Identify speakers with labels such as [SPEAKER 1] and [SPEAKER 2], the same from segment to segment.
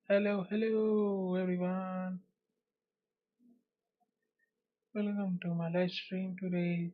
[SPEAKER 1] Hello, hello everyone. Welcome to my live stream today.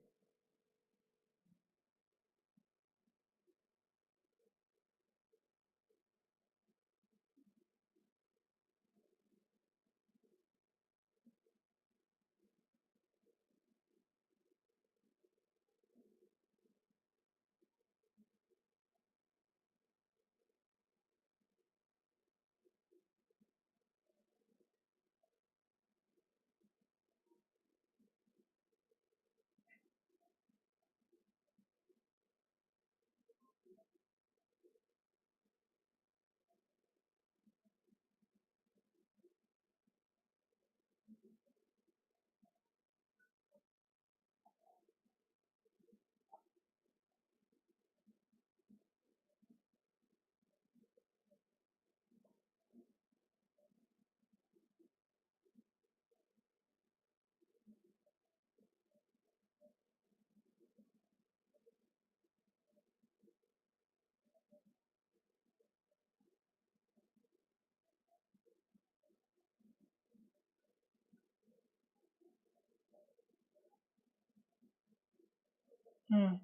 [SPEAKER 1] Hmm.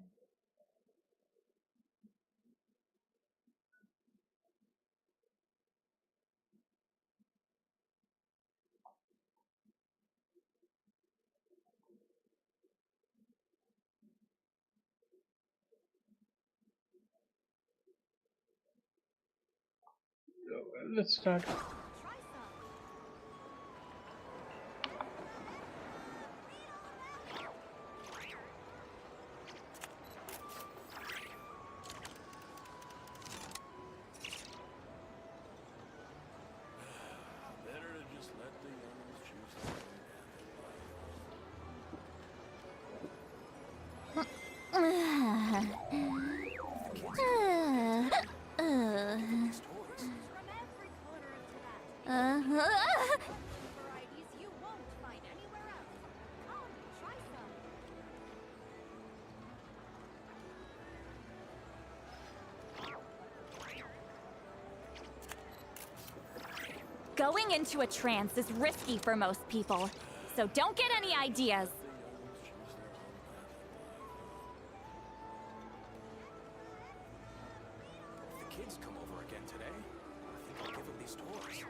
[SPEAKER 1] Let's start.
[SPEAKER 2] Better to just let the youngins choose their own these toys.
[SPEAKER 3] Varieties you won't find anywhere else. Come, try some.
[SPEAKER 4] Going into a trance is risky for most people, so don't get any ideas.
[SPEAKER 2] The youngins choose their own If the kids come over again today, I think I'll give them these toys.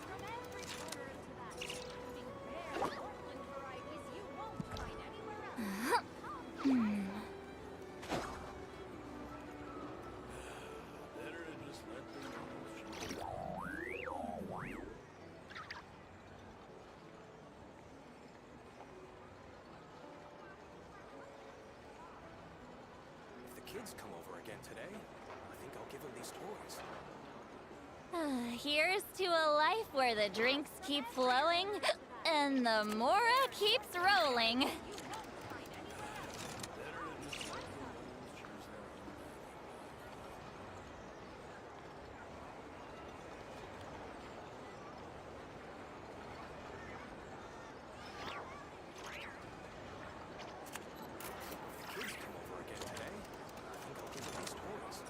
[SPEAKER 3] From every corner of Tibet, including rare Portland varieties you won't find anywhere else. Come, try some.
[SPEAKER 2] Better to just let the youngins choose their own If the kids come over again today, I think I'll give them these toys.
[SPEAKER 4] Here's to a life where the drinks keep flowing and the mora keeps rolling.
[SPEAKER 3] You won't find anywhere else.
[SPEAKER 2] Better to just
[SPEAKER 3] Try
[SPEAKER 2] let the
[SPEAKER 3] some.
[SPEAKER 2] youngins choose their own If the kids come over again today, I think I'll give them these toys.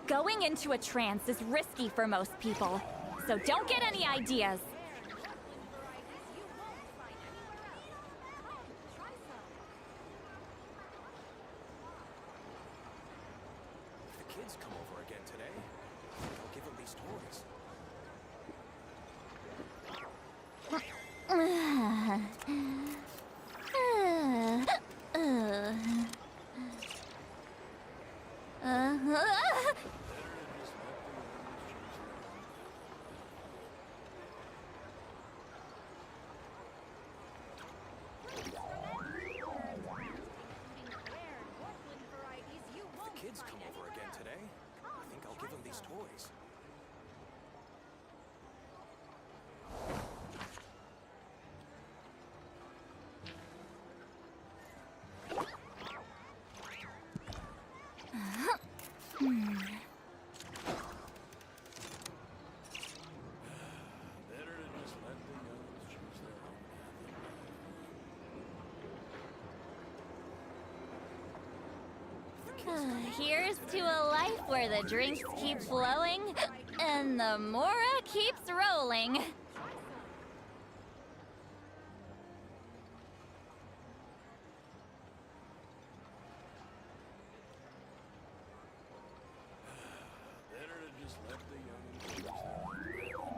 [SPEAKER 4] Going into a trance is risky for most people, so don't get any ideas.
[SPEAKER 3] Rare Portland varieties you won't find anywhere else. Come, try some.
[SPEAKER 2] If the kids come over again today, I think I'll give them these toys.
[SPEAKER 3] Including rare Portland varieties you
[SPEAKER 2] If
[SPEAKER 3] won't
[SPEAKER 2] the kids
[SPEAKER 3] find
[SPEAKER 2] come over
[SPEAKER 3] anywhere
[SPEAKER 2] again
[SPEAKER 3] else.
[SPEAKER 2] today, I think I'll give them these toys.
[SPEAKER 4] Here's to a life where the drinks keep flowing and the mora keeps rolling.
[SPEAKER 2] Better to just let the youngins choose their own.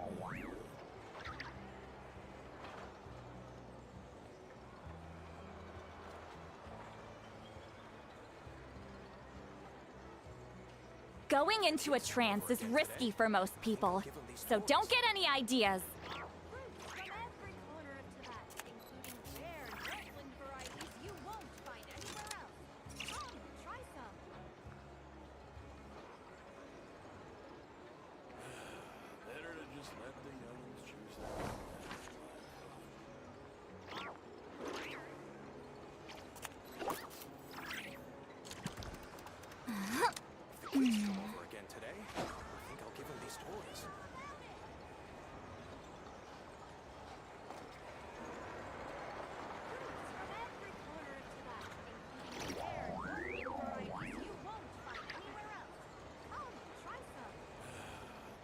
[SPEAKER 4] Going into a trance is risky for most people, so don't get any ideas.
[SPEAKER 3] Fruits from every corner of Tibet, including rare and Northland varieties you won't find anywhere else. Come, try some.
[SPEAKER 2] Better to just let the youngins choose their own. If the kids come over again today, I think I'll give them these toys.
[SPEAKER 3] Fruits from every corner of Tibet, including rare and Northland varieties you won't find anywhere else. Come, try some.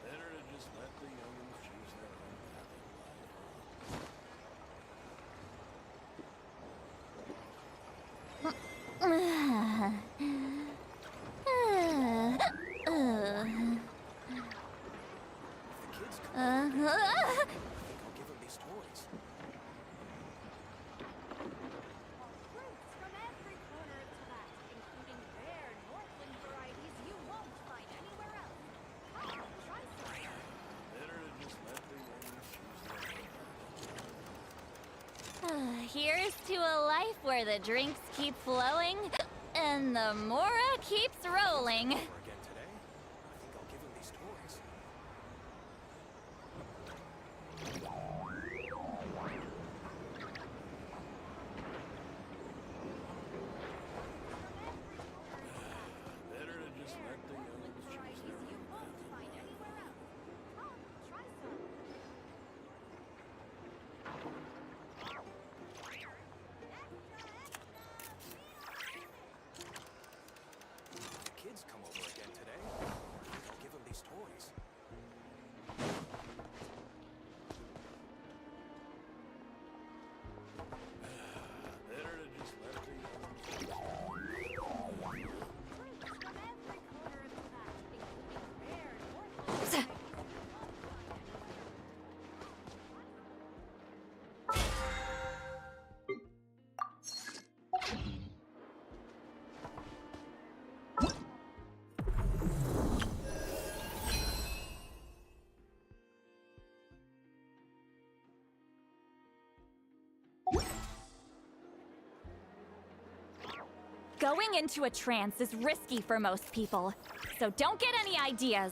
[SPEAKER 2] Better to just let the youngins choose their own path in life. If the kids come over again, I think I'll give them these toys.
[SPEAKER 3] Fruits from every corner of Tibet, including rare Northland varieties you won't find anywhere else. Come, try some.
[SPEAKER 2] Better to just let the youngins choose their own.
[SPEAKER 4] Here's to a life where the drinks keep flowing and the mora keeps rolling.
[SPEAKER 2] Over again today, I think I'll give them these toys. Better to just let the youngins choose their
[SPEAKER 3] Varieties you
[SPEAKER 2] own
[SPEAKER 3] won't
[SPEAKER 2] path in
[SPEAKER 3] find
[SPEAKER 2] life.
[SPEAKER 3] anywhere else. Come, try some.
[SPEAKER 2] If the kids come over again today, I think I'll give them these toys. Better to just let the youngins choose their own.
[SPEAKER 3] Fruits from every corner of Tibet, including rare Northland varieties you won't find
[SPEAKER 4] Going into a trance is risky for most people, so don't get any ideas.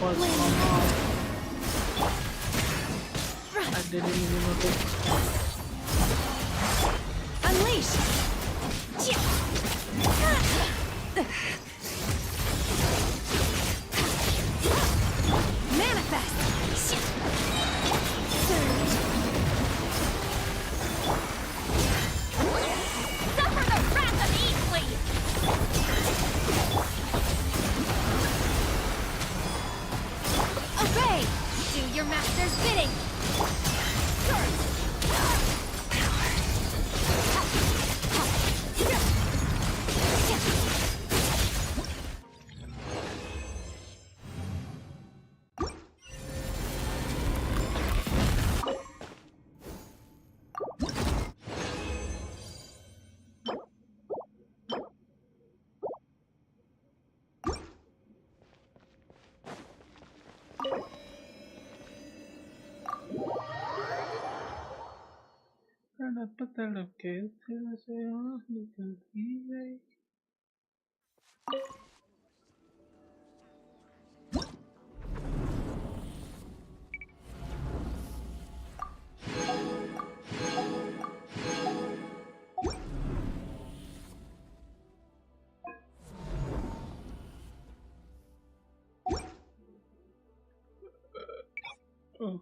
[SPEAKER 1] was come out. I didn't even notice.
[SPEAKER 4] Unleash! Manifest! Suffer the wrath of Eastleaf! Obey! Do your master's bidding!
[SPEAKER 1] que se desea ni que vive. Oh.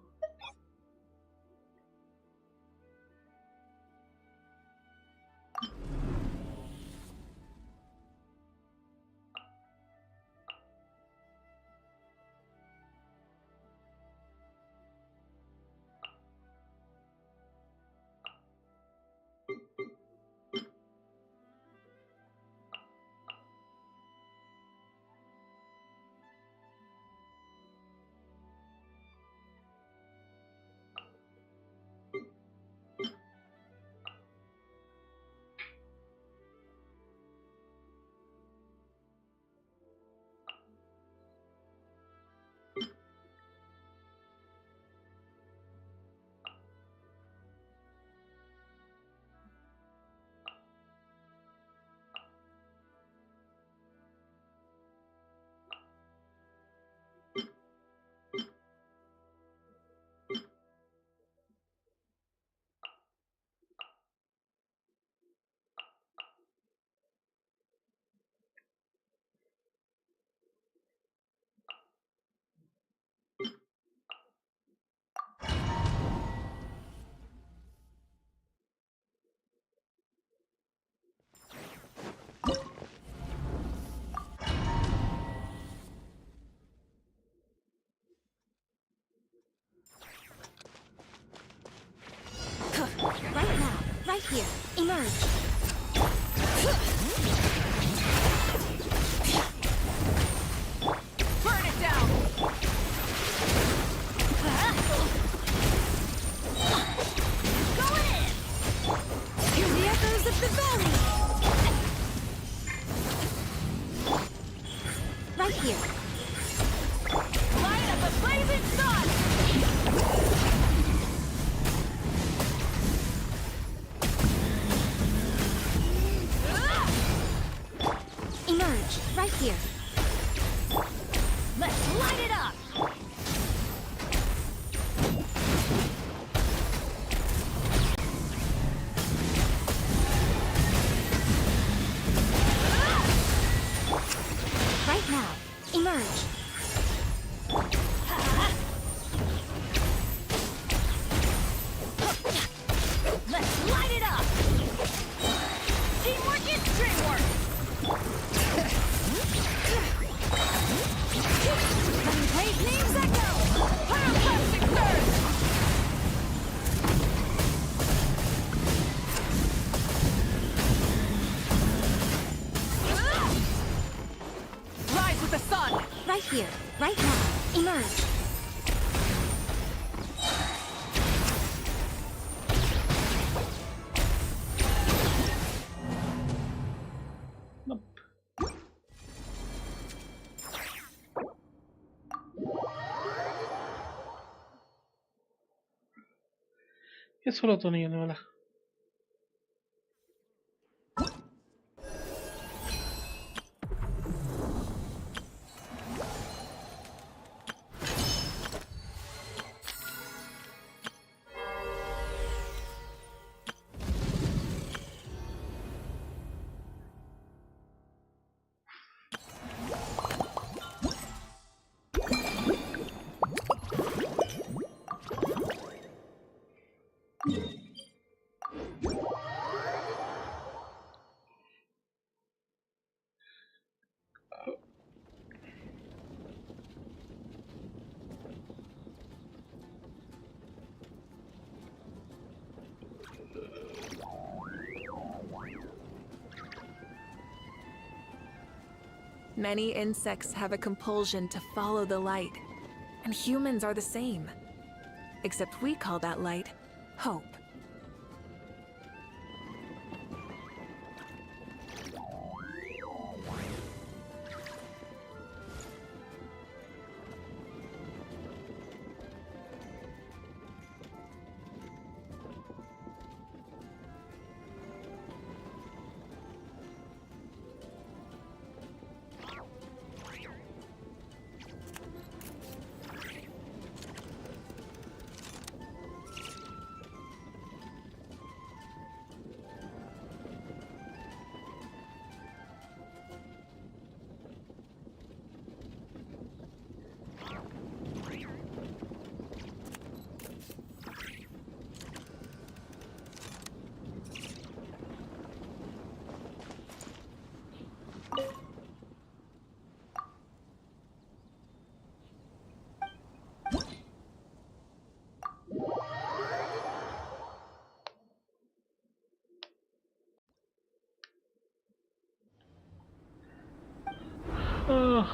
[SPEAKER 4] Right now, right here, emerge. Burn it down! Going in! Hear the echoes of the valley! Right here. Light up a blazing sun! Emerge, right here. Let's light it up! Right now, emerge. Let's light it up! Teamwork is dreamwork! Letting Blaze names echo! Pyroclastic thirst! Rise with the sun! Right here, right now, emerge.
[SPEAKER 1] Nope. ये 16 तो नहीं होने वाला.
[SPEAKER 5] Many insects have a compulsion to follow the light, and humans are the same. Except we call that light hope.
[SPEAKER 1] Ugh.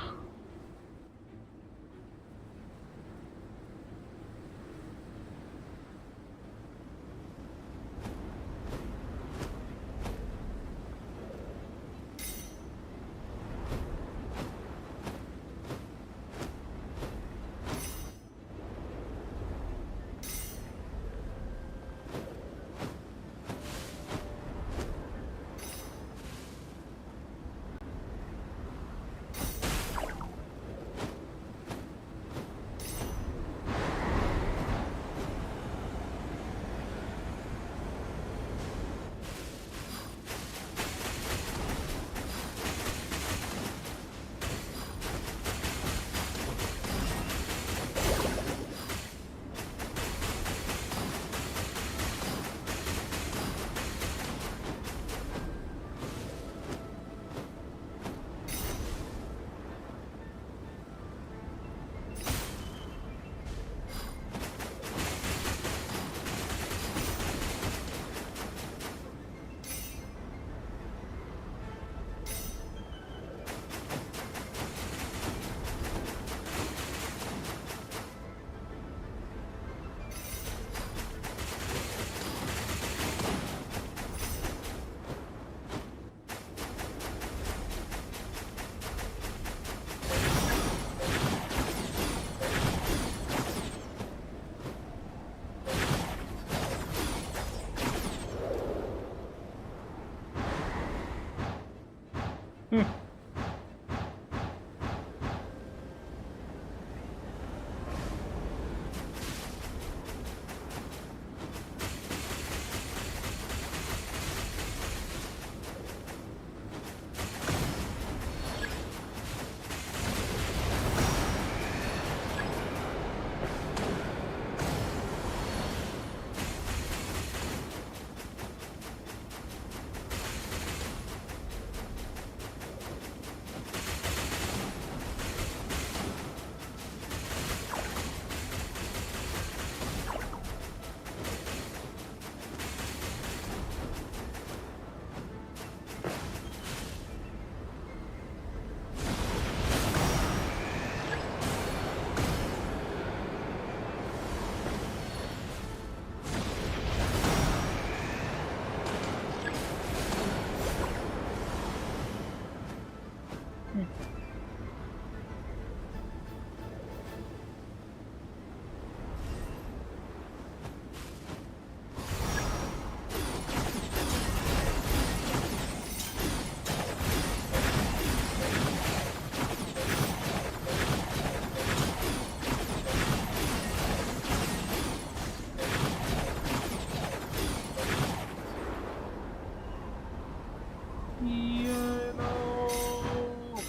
[SPEAKER 1] Yeah, no.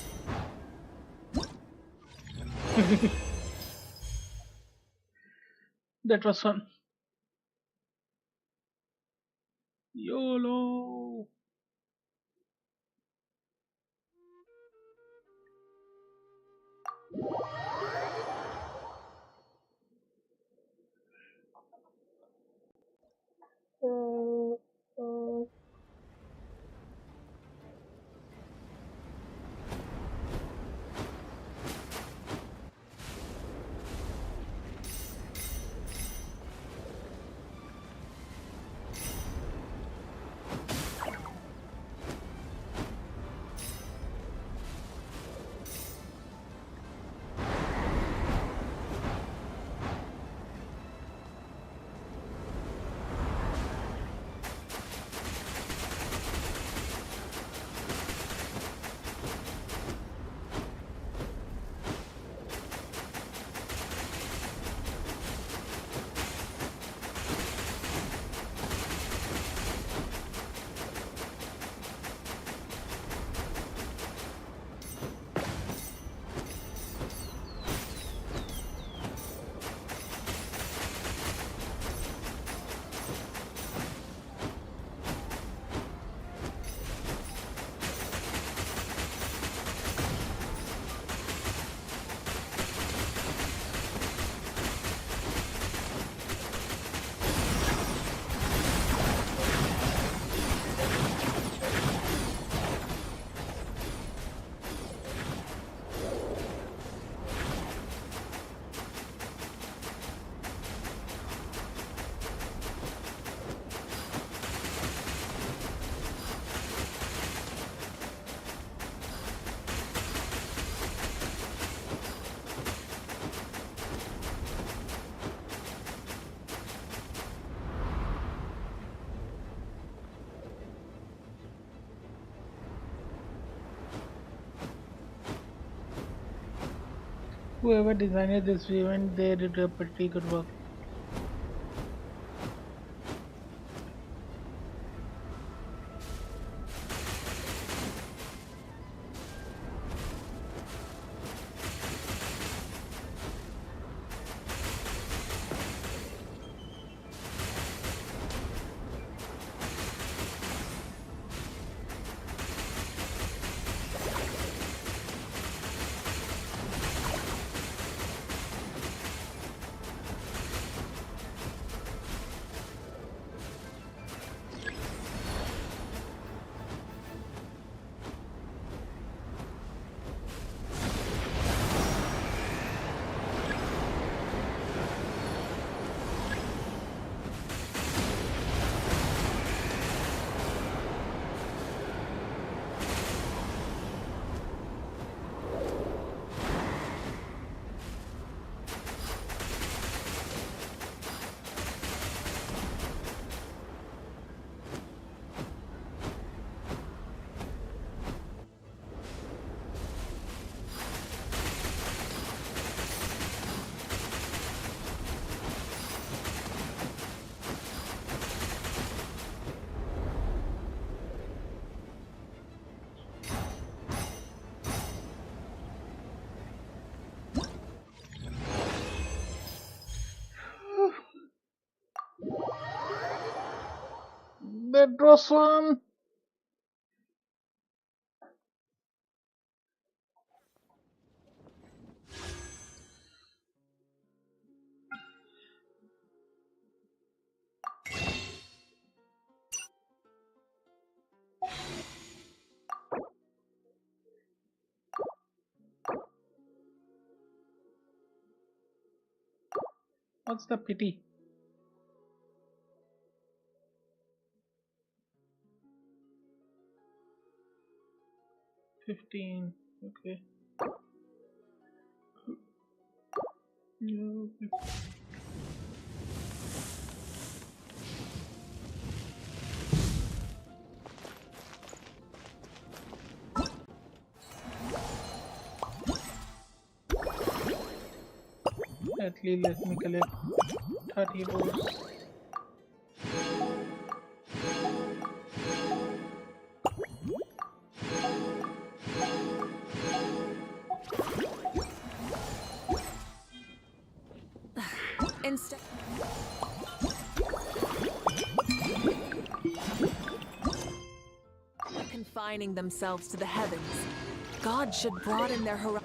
[SPEAKER 1] That was fun. YOLO. Whoever designed this event, they did a pretty good work. That was fun. What's the pity? $15. Okay. No. At least let me collect 30 rolls.
[SPEAKER 5] Instead, confining themselves to the heavens, God should broaden their horizon.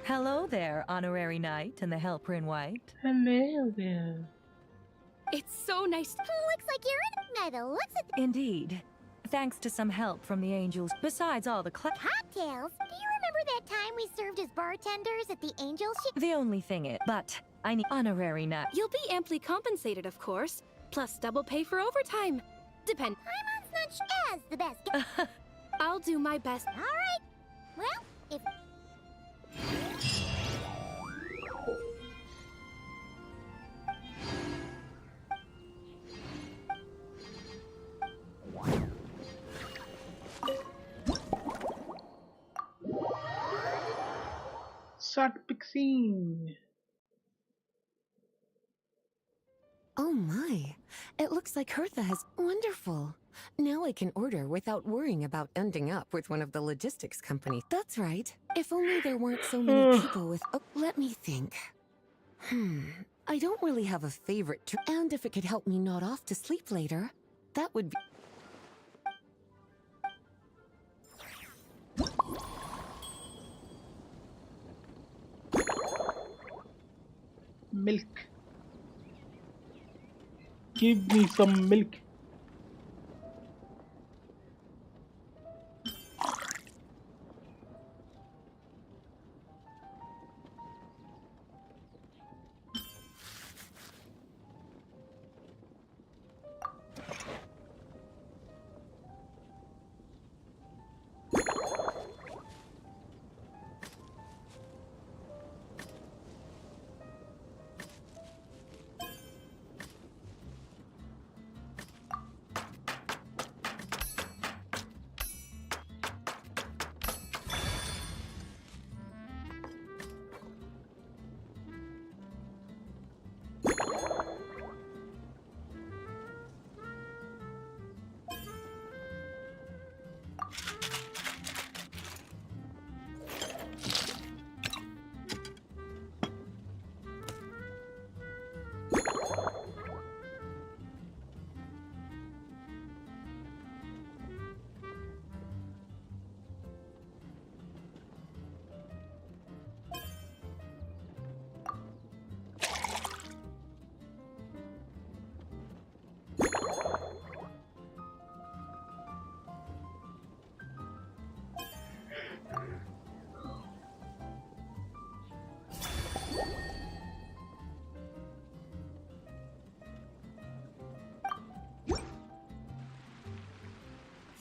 [SPEAKER 6] Hello there, honorary knight in the Helper in White.
[SPEAKER 1] Hello there.
[SPEAKER 5] It's so nice.
[SPEAKER 3] Looks like you're in. By the looks of
[SPEAKER 6] Indeed. Thanks to some help from the angels, besides all the
[SPEAKER 3] cocktails. Do you remember that time we served as bartenders at the Angel Ship?
[SPEAKER 6] The only thing is, but I need honorary nut.
[SPEAKER 5] You'll be amply compensated, of course, plus double pay for overtime. Depend.
[SPEAKER 3] Paimon's not as the best.
[SPEAKER 5] I'll do my best.
[SPEAKER 3] All right. Well, if
[SPEAKER 1] Start pixing.
[SPEAKER 7] Oh my, it looks like Hertha has... Wonderful. Now I can order without worrying about ending up with one of the logistics companies. That's right. If only there weren't so many people with... Oh, let me think. I don't really have a favorite and if it could help me nod off to sleep later, that would be...
[SPEAKER 1] Milk. Give me some milk.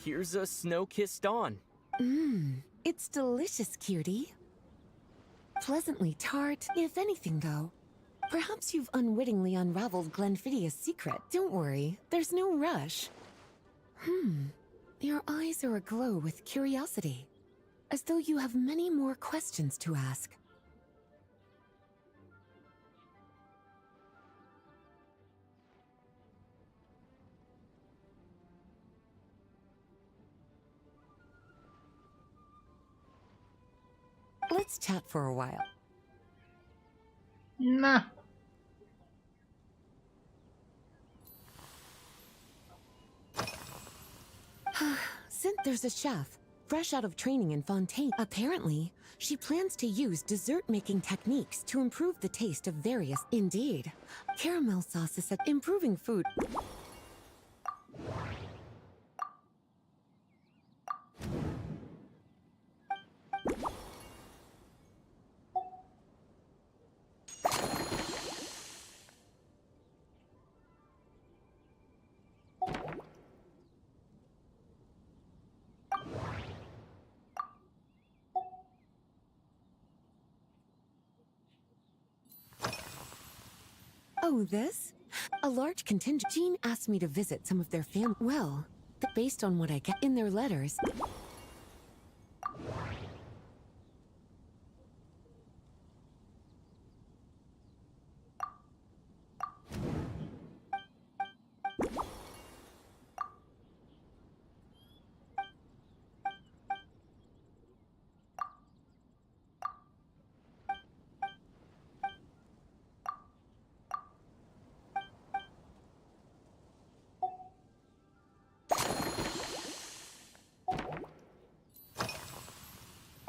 [SPEAKER 8] Here's a snow-kissed dawn.
[SPEAKER 7] It's delicious, cutie. Pleasantly tart, if anything, though. Perhaps you've unwittingly unraveled Glenfiddia's secret. Don't worry, there's no rush. Your eyes are aglow with curiosity, as though you have many more questions to ask. Let's chat for a while.
[SPEAKER 1] Nah.
[SPEAKER 7] There's a chef, fresh out of training in Fontaine. Apparently, she plans to use dessert-making techniques to improve the taste of various... Indeed, caramel sauce is at improving food. Oh, this? A large contingent. Jean asked me to visit some of their family. Well, based on what I get in their letters...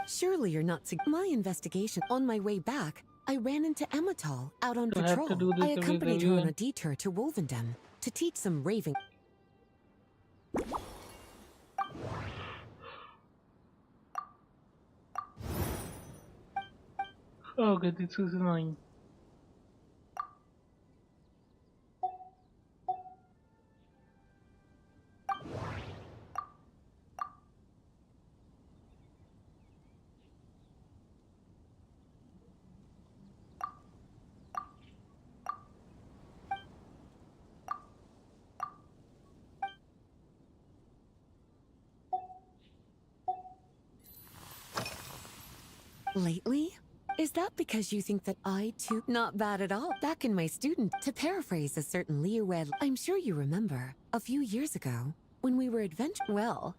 [SPEAKER 7] Surely you're not... My investigation. On my way back, I ran into Emmetall out on
[SPEAKER 1] So I have to
[SPEAKER 7] patrol.
[SPEAKER 1] do
[SPEAKER 7] I
[SPEAKER 1] this
[SPEAKER 7] accompanied her on a
[SPEAKER 1] again.
[SPEAKER 7] detour to Wolvendom to teach some raving.
[SPEAKER 1] Okay, this is annoying.
[SPEAKER 7] Lately? Is that because you think that I too? Not bad at all. Back in my student, to paraphrase a certain Leowed, I'm sure you remember, a few years ago, when we were well,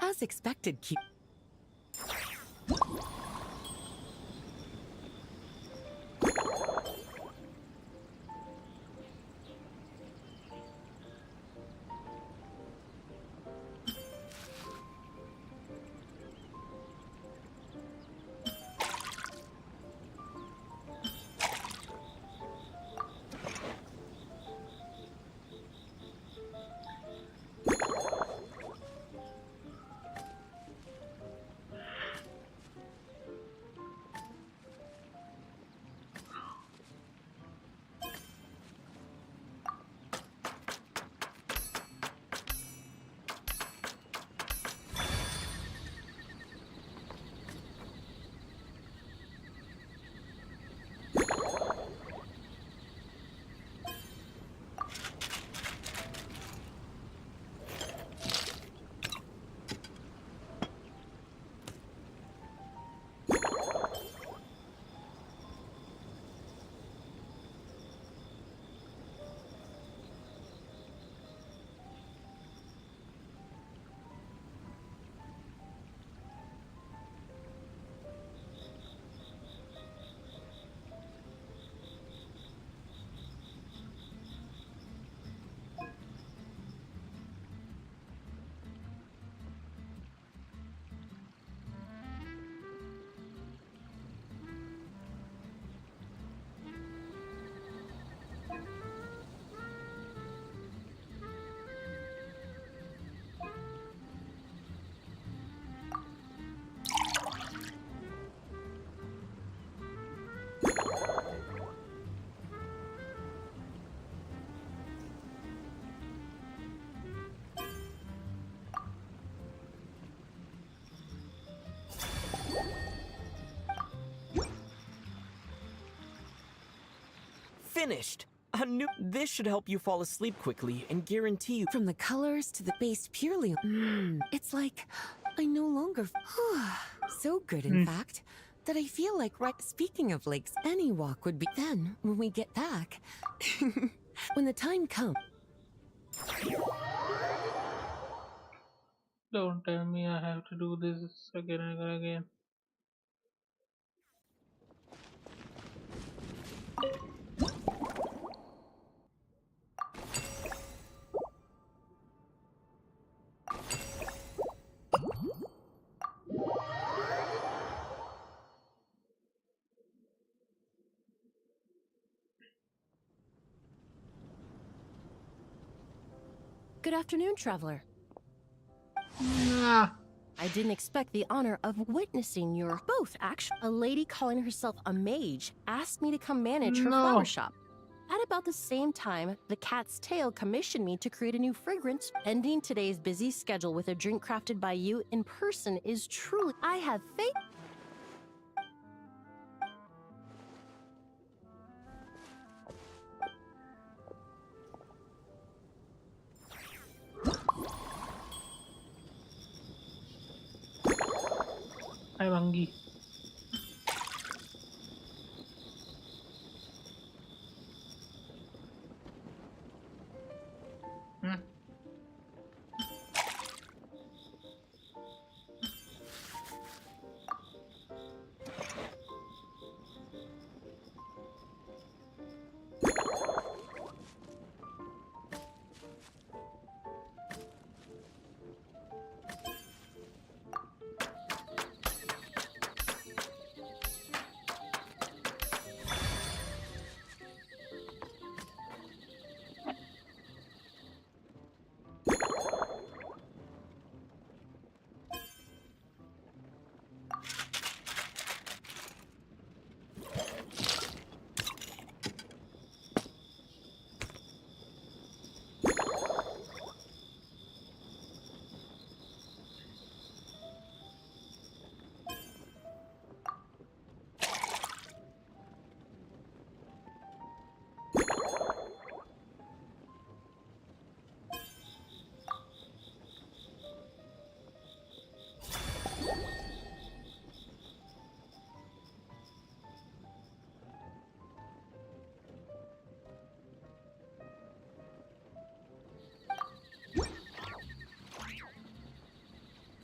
[SPEAKER 7] as expected, cute.
[SPEAKER 8] Finished! A new. This should help you fall asleep quickly and guarantee you.
[SPEAKER 7] From the colors to the base purely. It's like I no longer. So good, in fact, that I feel like Speaking of lakes, any walk would be. Then, when we get back, when the time comes.
[SPEAKER 1] Don't tell me I have to do this again and again.
[SPEAKER 9] Good afternoon, traveler.
[SPEAKER 1] Nah.
[SPEAKER 9] I didn't expect the honor of witnessing your both, actually. A lady calling herself a mage asked me to come manage her flower shop. At about the same time, the Cat's Tail commissioned me to create a new fragrance. Ending today's busy schedule with a drink crafted by you in person is truly... I have faith...
[SPEAKER 1] Angi. Hmm.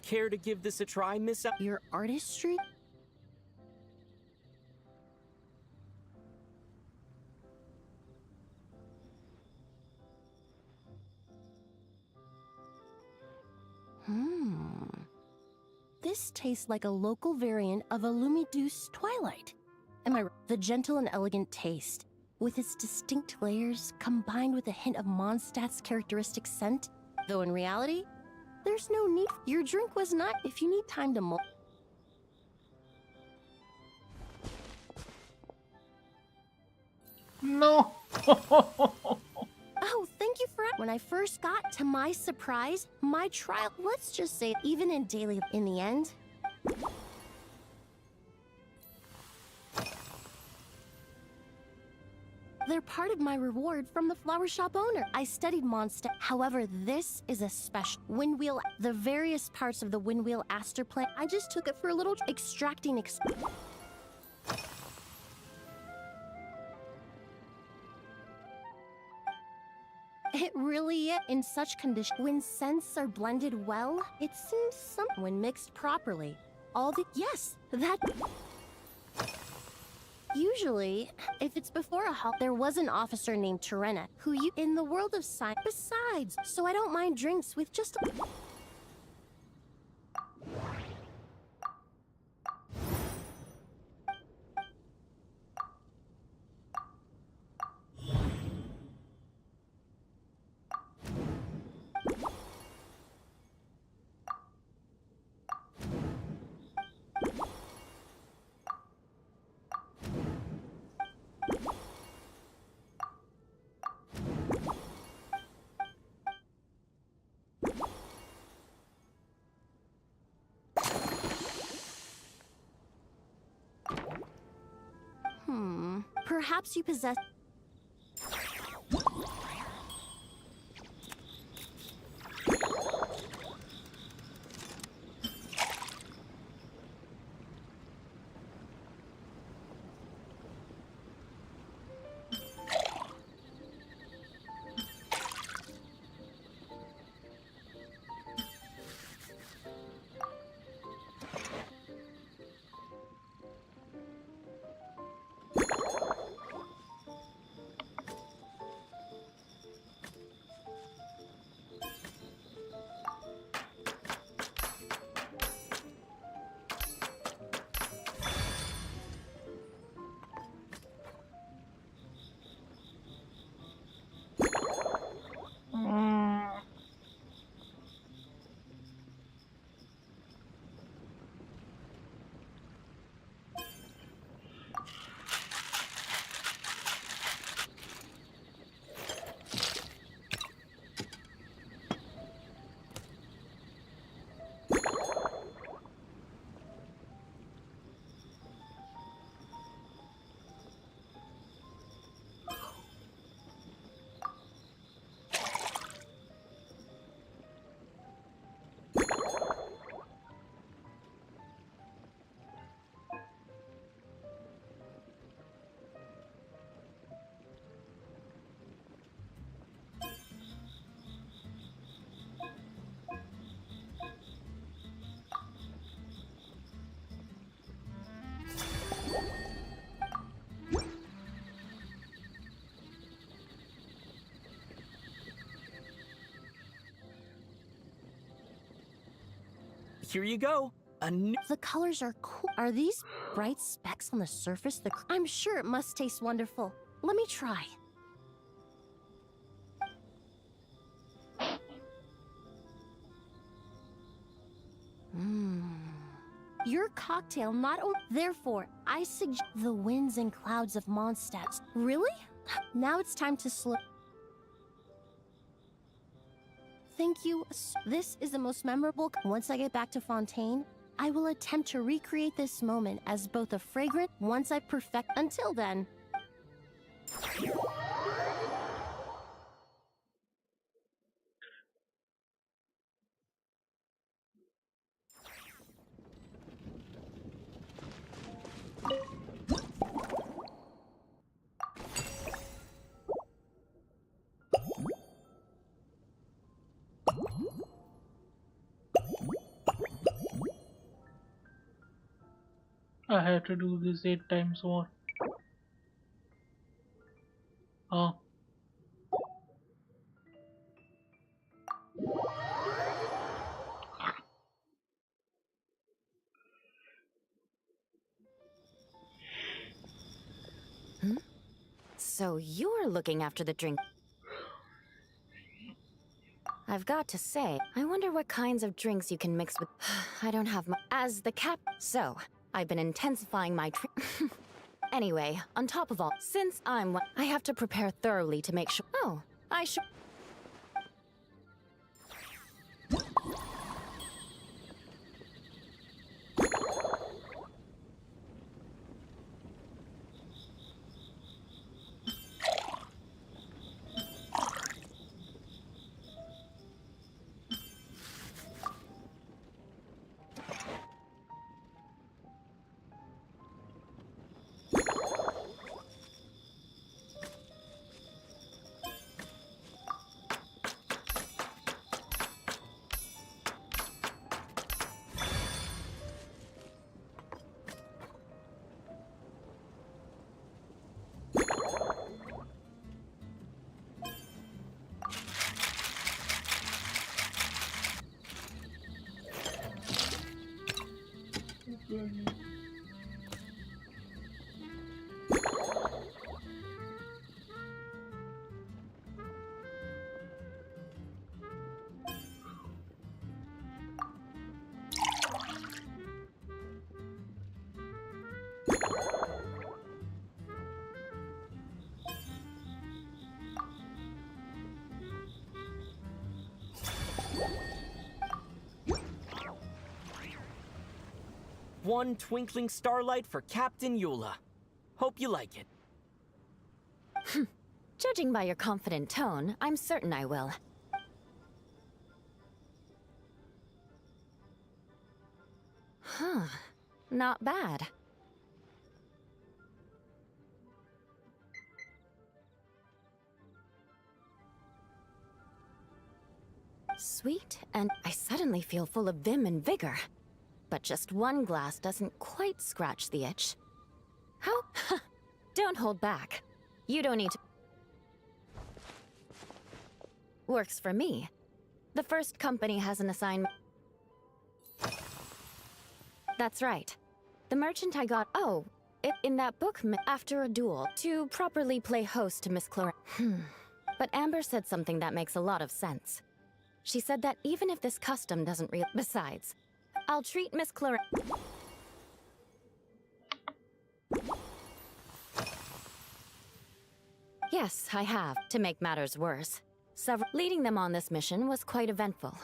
[SPEAKER 8] Care to give this a try, Miss?
[SPEAKER 9] Your artistry? This tastes like a local variant of a Lumideuse Twilight. Am I right? The gentle and elegant taste, with its distinct layers combined with a hint of Mondstadt's characteristic scent, though in reality, there's no need. Your drink was not if you need time to mold.
[SPEAKER 1] No.
[SPEAKER 9] Oh, thank you for. When I first got to my surprise, my trial, let's just say, even in daily, in the end, they're part of my reward from the flower shop owner. I studied Mondstadt. However, this is a special windwheel. The various parts of the windwheel aster plant, I just took it for a little extracting. It really is. In such condition, when scents are blended well, it seems some when mixed properly. All the yes, that. Usually, if it's before a halt, there was an officer named Terena who you in the world of science. Besides, so I don't mind drinks with just a. Perhaps you possess.
[SPEAKER 8] Here you go. A new.
[SPEAKER 9] The colors are cool. Are these bright specks on the surface? I'm sure it must taste wonderful. Let me try. Your cocktail not only. Therefore, I suggest the winds and clouds of Mondstadt. Really? Now it's time to slow. Thank you. This is the most memorable. Once I get back to Fontaine, I will attempt to recreate this moment as both a fragrant once I perfect. Until then.
[SPEAKER 1] I have to do this 8 times more. Oh,
[SPEAKER 10] So you're looking after the drink. I've got to say, I wonder what kinds of drinks you can mix with. I don't have my. As the cap. So, I've been intensifying my. Anyway, on top of all, since I have to prepare thoroughly to make sure. Oh, I should.
[SPEAKER 8] One twinkling starlight for Captain Eula. Hope you like it.
[SPEAKER 10] Judging by your confident tone, I'm certain I will. Huh. Not bad. Sweet, and I suddenly feel full of vim and vigor. But just one glass doesn't quite scratch the itch. How? Don't hold back. You don't need to. Works for me. The first company has an assignment. That's right. The merchant I got. Oh, in that book, after a duel, to properly play host to Miss Clora. But Amber said something that makes a lot of sense. She said that even if this custom doesn't Besides, I'll treat Miss Clora. Yes, I have. To make matters worse, leading them on this mission was quite eventful.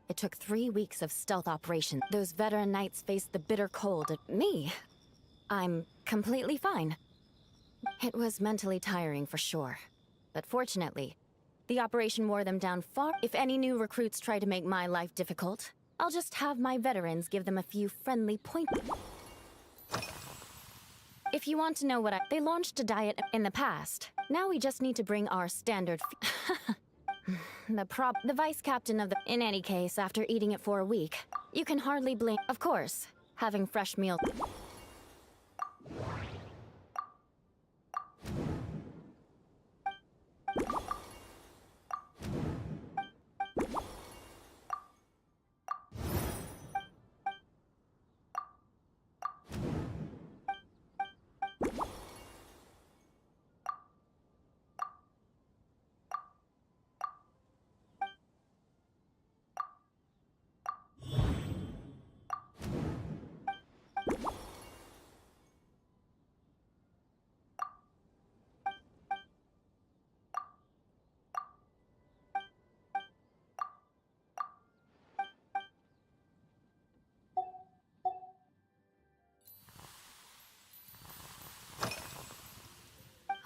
[SPEAKER 10] It took 3 weeks of stealth operation. Those veteran knights faced the bitter cold. Me, I'm completely fine. It was mentally tiring for sure. But fortunately, the operation wore them down far. If any new recruits try to make my life difficult, I'll just have my veterans give them a few friendly points. If you want to know what they launched a diet in the past. Now we just need to bring our standard the vice captain of the. In any case, after eating it for a week, you can hardly blame. Of course, having fresh meal.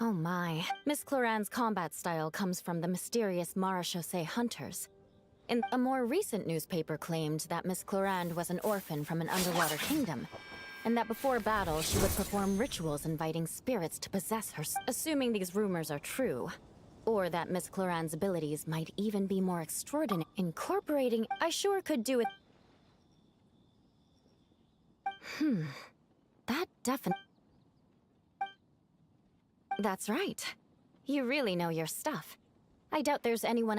[SPEAKER 10] Oh my. Miss Cloran's combat style comes from the mysterious Marechaussee hunters. In a more recent newspaper claimed that Miss Cloran was an orphan from an underwater kingdom, and that before battle she would perform rituals inviting spirits to possess her, assuming these rumors are true. Or that Miss Cloran's abilities might even be more extraordinary. Incorporating, I sure could do it. That definitely... That's right. You really know your stuff. I doubt there's anyone...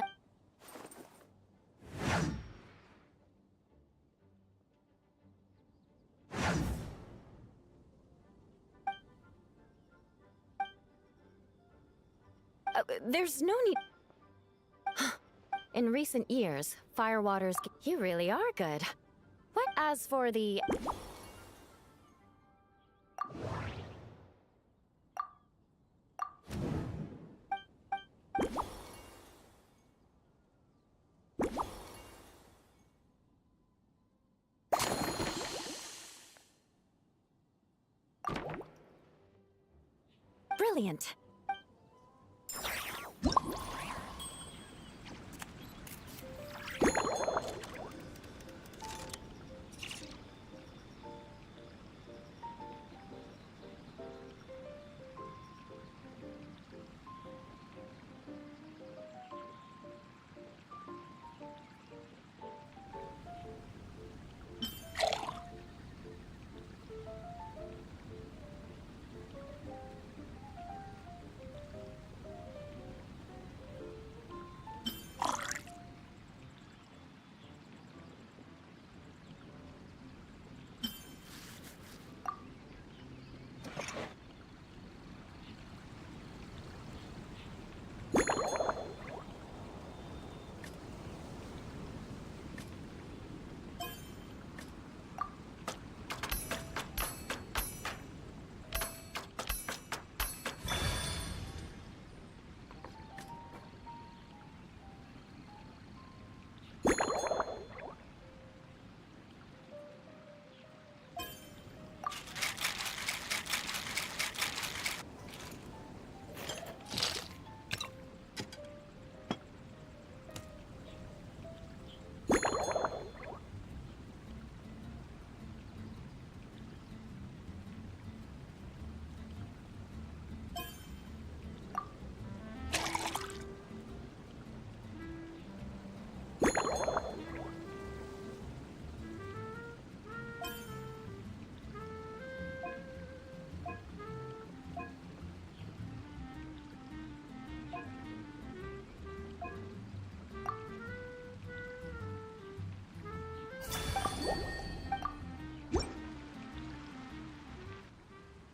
[SPEAKER 10] there's no need... In recent years, Firewaters... You really are good. What as for the... Brilliant.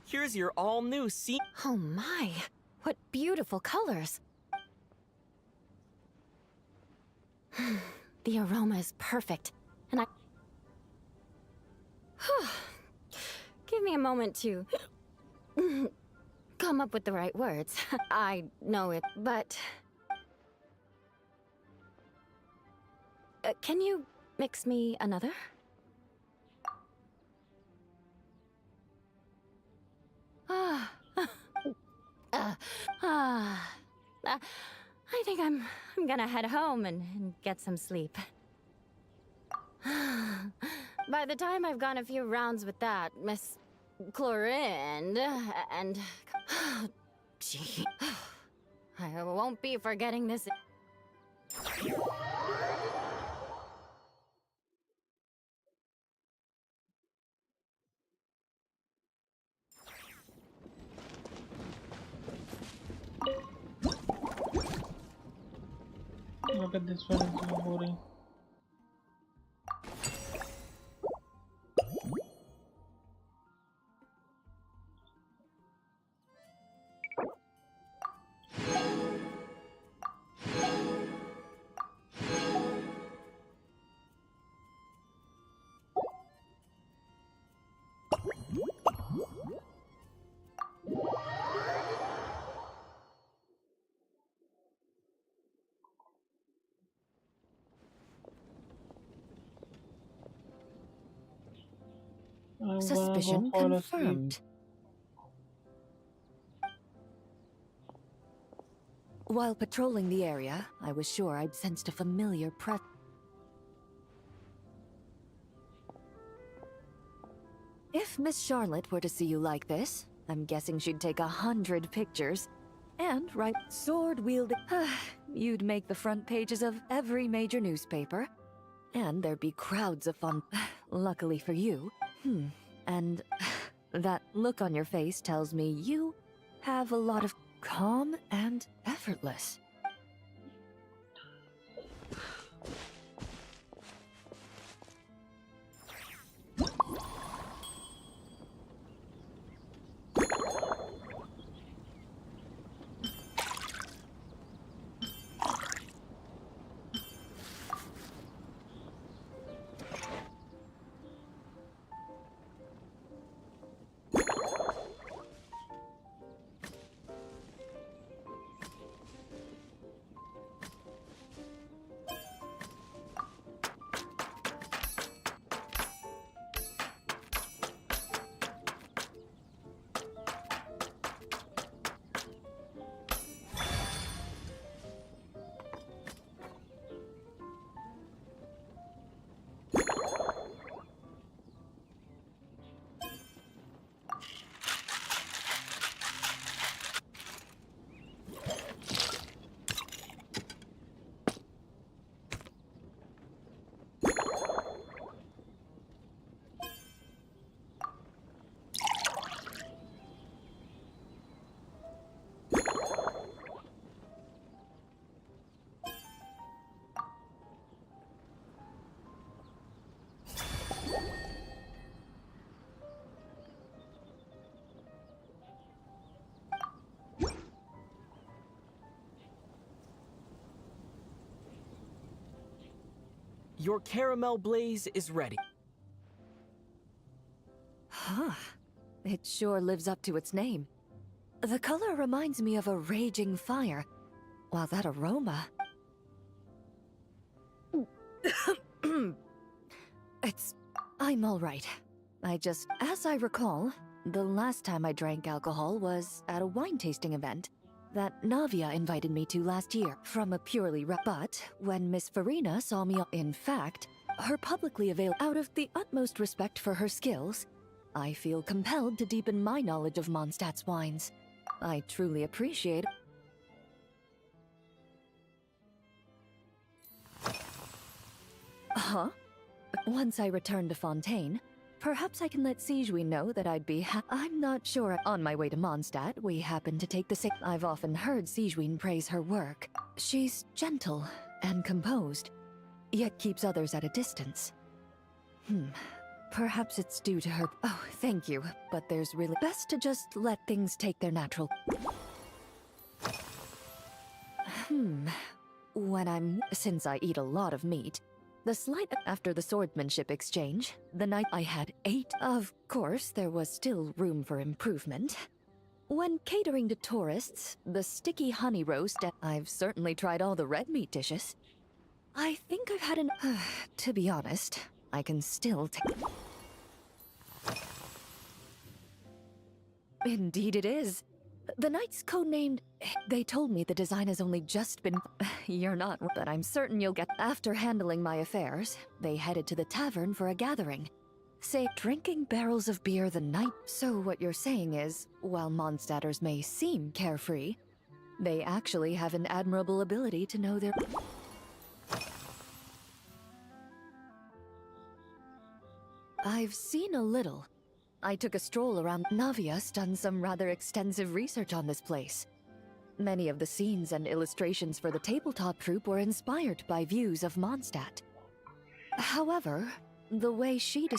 [SPEAKER 8] Here's your all-new scene.
[SPEAKER 10] Oh my, what beautiful colors. The aroma is perfect, and I... Give me a moment to... come up with the right words. I know it, but... can you mix me another? I think I'm gonna head home and get some sleep. By the time I've gone a few rounds with that, Miss Clorin, and... Gee. I won't be forgetting this...
[SPEAKER 1] Look at this one, it's so boring. I'm gonna
[SPEAKER 9] Suspicion
[SPEAKER 1] go fall asleep.
[SPEAKER 9] confirmed.
[SPEAKER 6] While patrolling the area, I was sure I'd sensed a familiar presence. If Miss Charlotte were to see you like this, I'm guessing she'd take 100 pictures. And write sword-wielding... You'd make the front pages of every major newspaper. And there'd be crowds of fun. Luckily for you. And that look on your face tells me you have a lot of calm and effortless.
[SPEAKER 8] Your caramel blaze is ready.
[SPEAKER 6] Huh. It sure lives up to its name. The color reminds me of a raging fire, while that aroma... I'm all right. As I recall, the last time I drank alcohol was at a wine tasting event that Navia invited me to last year from a purely but when Miss Farina saw me, in fact, her publicly available out of the utmost respect for her skills, I feel compelled to deepen my knowledge of Mondstadt's wines. I truly appreciate Huh? Once I return to Fontaine, perhaps I can let Sigewinne know that I'd be I'm not sure. On my way to Mondstadt, we happened to take the same. I've often heard Sigewinne praise her work. She's gentle and composed, yet keeps others at a distance. Perhaps it's due to her. Oh, thank you, but there's really best to just let things take their natural. Since I eat a lot of meat, after the swordsmanship exchange, the night I had 8. Of course, there was still room for improvement. When catering to tourists, the sticky honey roast, I've certainly tried all the red meat dishes. I think I've had to be honest, I can still Indeed it is. The knight's codenamed... They told me the design has only just been... You're not... But I'm certain you'll get... After handling my affairs, they headed to the tavern for a gathering. Drinking barrels of beer the night... So what you're saying is, while Mondstadters may seem carefree, they actually have an admirable ability to know their... I've seen a little. I took a stroll around. Navia's done some rather extensive research on this place. Many of the scenes and illustrations for the tabletop troupe were inspired by views of Mondstadt. However, the way she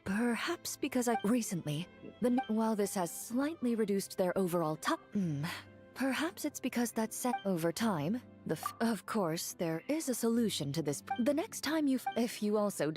[SPEAKER 6] perhaps because recently, while this has slightly reduced their overall perhaps it's because that's set over time. Of course, there is a solution to this. The next time if you also...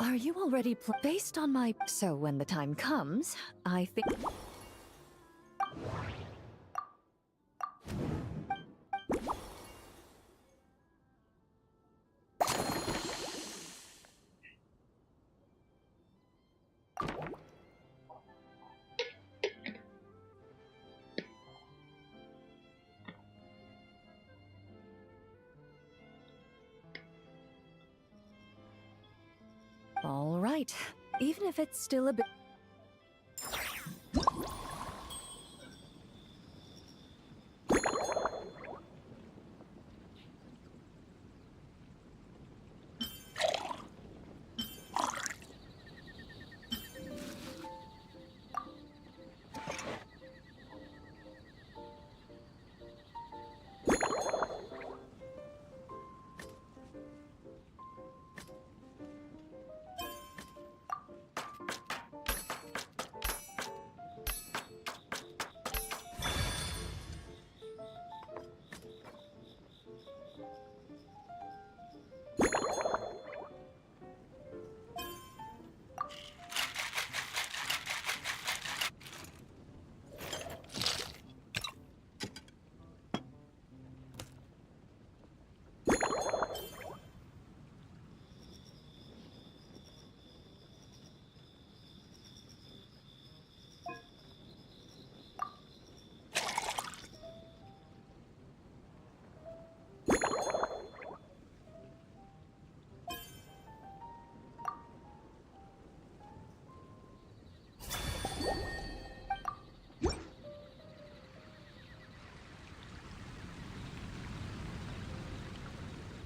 [SPEAKER 6] Are you already based on my... So when the time comes, I think... All right, even if it's still a bit...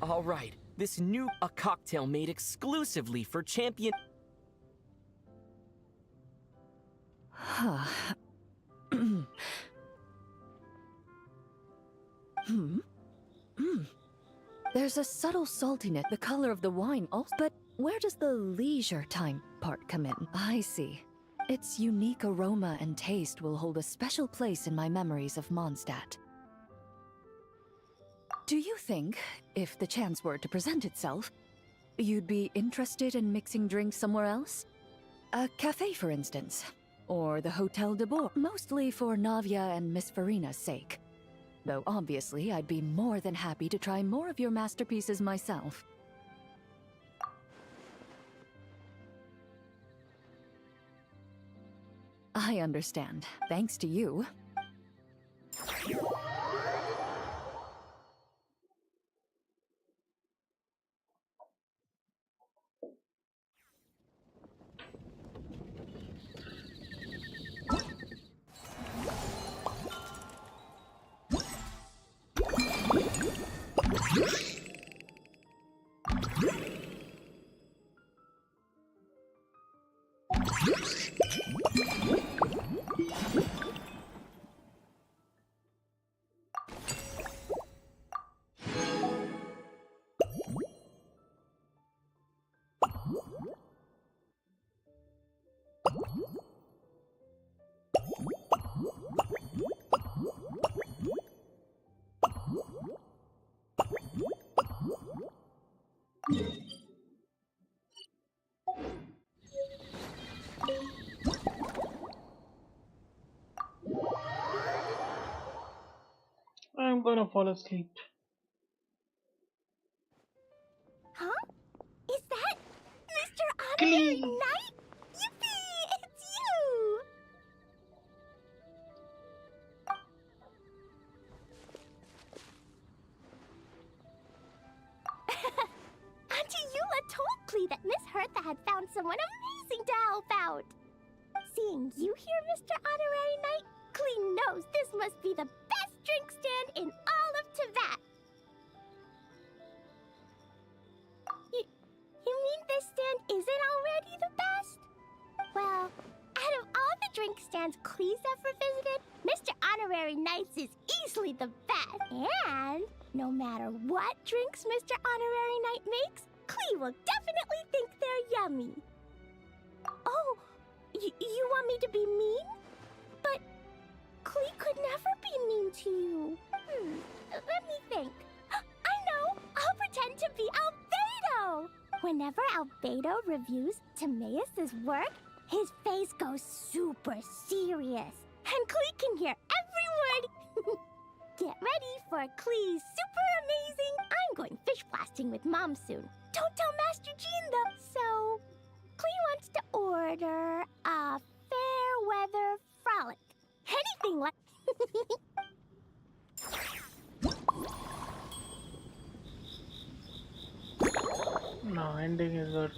[SPEAKER 8] All right, this new a cocktail made exclusively for champion.
[SPEAKER 6] Huh. There's a subtle saltiness, the color of the wine also, but where does the leisure time part come in? I see. Its unique aroma and taste will hold a special place in my memories of Mondstadt. Do you think, if the chance were to present itself, you'd be interested in mixing drinks somewhere else? A cafe, for instance. Or the Hotel de Bourg, mostly for Navia and Miss Farina's sake. Though obviously, I'd be more than happy to try more of your masterpieces myself. I understand. Thanks to you.
[SPEAKER 1] I'm gonna fall asleep.
[SPEAKER 3] Huh? Is that Mr. Honorary
[SPEAKER 1] Clean.
[SPEAKER 3] Knight? Yippee! It's you! Auntie Eula told Klee that Miss Hertha had found someone amazing to help out. Seeing you here, Mr. Honorary Knight, Klee knows this must be the best drink stand in all of Teyvat. You mean this stand isn't already the best? Well, out of all the drink stands Klee's ever visited, Mr. Honorary Knight's is easily the best. And no matter what drinks Mr. Honorary Knight makes, Klee will definitely think they're yummy. Oh, you want me to be mean? But Klee could never be mean to you. Let me think. I know! I'll pretend to be Albedo! Whenever Albedo reviews Timaeus' work, his face goes super serious. And Klee can hear every word. Get ready for Klee's super amazing. I'm going fish blasting with Mom soon. Don't tell Master Jean though. So, Klee wants to order a fair weather frolic. Anything like.
[SPEAKER 1] No, ending is good.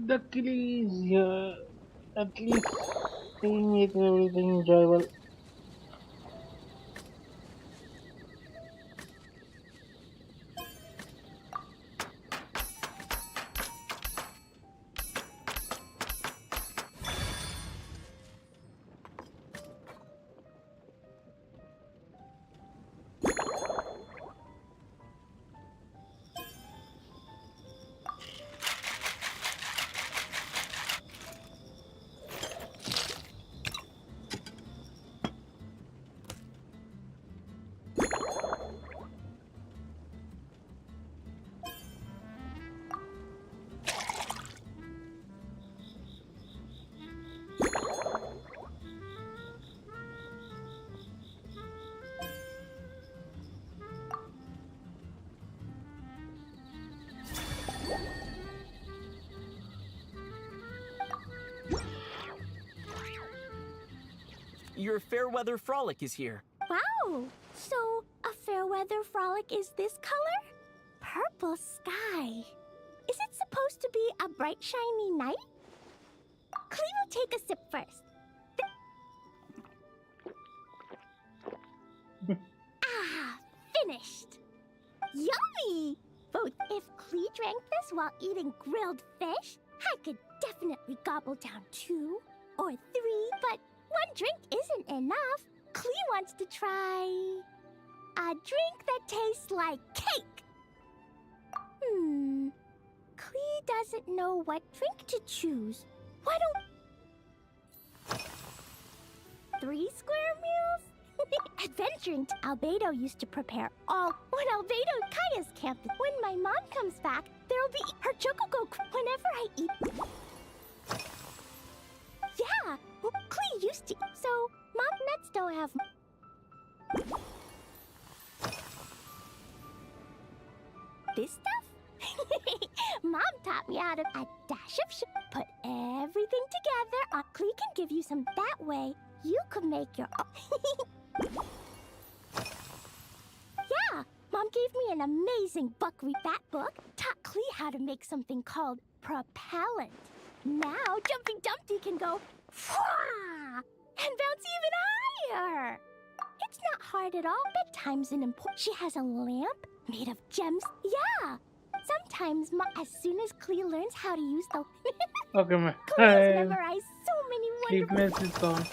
[SPEAKER 1] The key is here. At least seeing it everything enjoyable.
[SPEAKER 8] Your Fairweather Frolic is here.
[SPEAKER 3] Wow! So, a fair weather frolic is this color? Purple sky. Is it supposed to be a bright, shiny night? Klee will take a sip first. Finished. Yummy! Both if Klee drank this while eating grilled fish, I could definitely gobble down 2 or 3, but one drink isn't enough. Klee wants to try a drink that tastes like cake. Klee doesn't know what drink to choose. Why don't 3 square meals? Adventuring to Albedo used to prepare all. When Albedo and Kaya's camp, when my mom comes back, there'll be her chococo whenever I eat. Yeah, well, Klee used to. So, Mom nuts don't have. This stuff? Mom taught me how to a dash of put everything together. Klee can give you some that way. You could make your own. Yeah, Mom gave me an amazing book. That book taught Klee how to make something called propellant. Now Jumping Dumpty can go and bounce even higher. It's not hard at all. Bedtime's an important. She has a lamp made of gems. Yeah. Sometimes, as soon as Klee learns how to use the
[SPEAKER 1] Okay, man.
[SPEAKER 3] Klee has memorized so many wonderful.
[SPEAKER 1] Sleepiness is gone.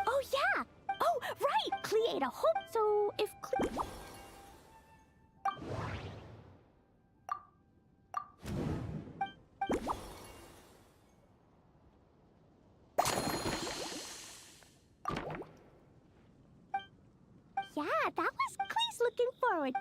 [SPEAKER 3] Oh yeah. Oh right. Klee ate a whole. So if Klee. Yeah, that was Klee's looking forward.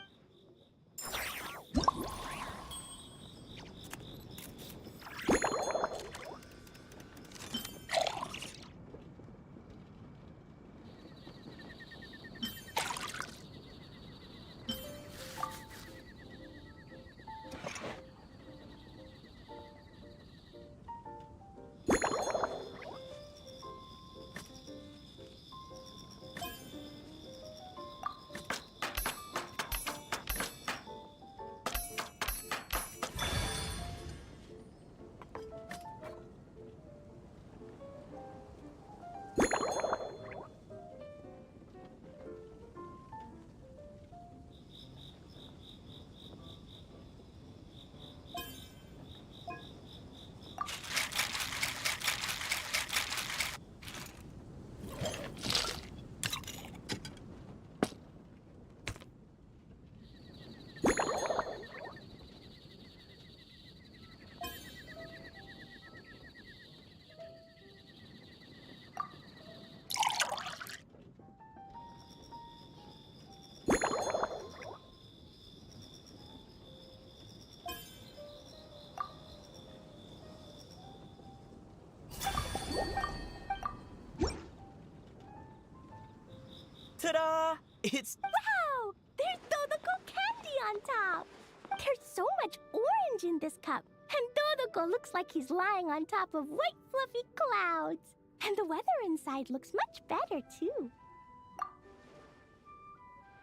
[SPEAKER 8] Ta-da! It's...
[SPEAKER 3] Wow! There's Dodoko candy on top! There's so much orange in this cup, and Dodoko looks like he's lying on top of white fluffy clouds. And the weather inside looks much better, too.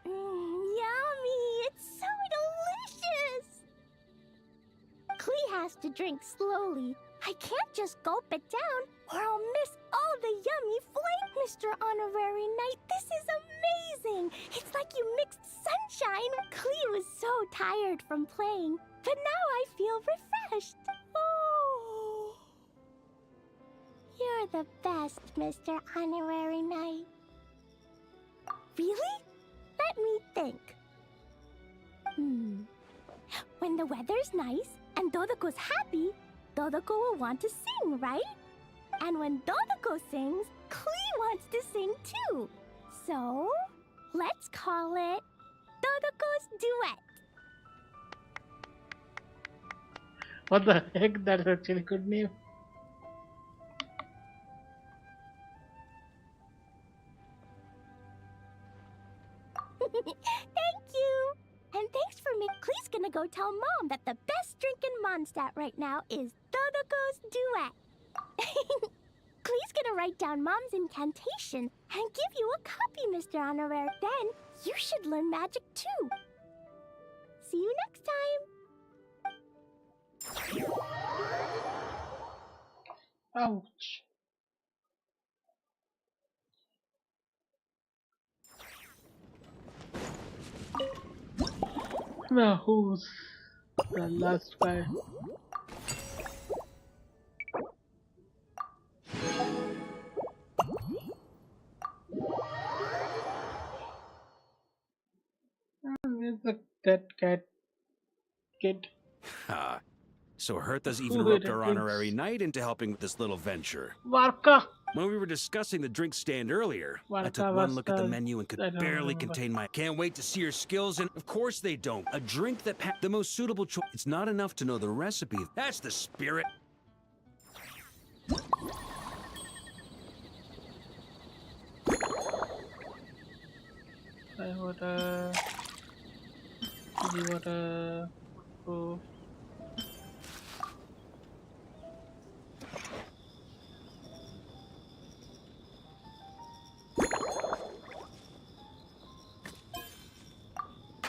[SPEAKER 3] Yummy! It's so delicious! Klee has to drink slowly. I can't just gulp it down, or I'll miss all the yummy flavor. Mr. Honorary Knight, this is amazing! It's like you mixed sunshine. Klee was so tired from playing, but now I feel refreshed. Oh. You're the best, Mr. Honorary Knight. Really? Let me think. When the weather's nice and Dodoko's happy, Dodoko will want to sing, right? And when Dodoko sings, Klee wants to sing too. So, let's call it Dodoko's Duet.
[SPEAKER 1] What the heck? That's actually a good name.
[SPEAKER 3] Thank you! And thanks for me. Klee's gonna go tell Mom that the best drink in Mondstadt right now is Dodoko's Duet. Klee's gonna write down Mom's incantation and give you a copy, Mr. Honorary. Then you should learn magic too. See you next time.
[SPEAKER 1] Ouch. Now who's the last guy? Where's the dead cat kid?
[SPEAKER 2] Ha. So Hertha's even
[SPEAKER 1] Who
[SPEAKER 2] roped
[SPEAKER 1] did
[SPEAKER 2] our
[SPEAKER 1] it?
[SPEAKER 2] honorary knight into helping with this little venture.
[SPEAKER 1] Varka!
[SPEAKER 2] When we were discussing the drink stand earlier, I
[SPEAKER 1] Varka
[SPEAKER 2] took
[SPEAKER 1] was
[SPEAKER 2] one look at the
[SPEAKER 1] the-
[SPEAKER 2] menu and could
[SPEAKER 1] I don't
[SPEAKER 2] barely
[SPEAKER 1] remember.
[SPEAKER 2] contain my... Can't wait to see your skills, and of course they don't. A drink that the most suitable choice. It's not enough to know the recipe. That's the spirit.
[SPEAKER 1] I water. Easy water. Oh.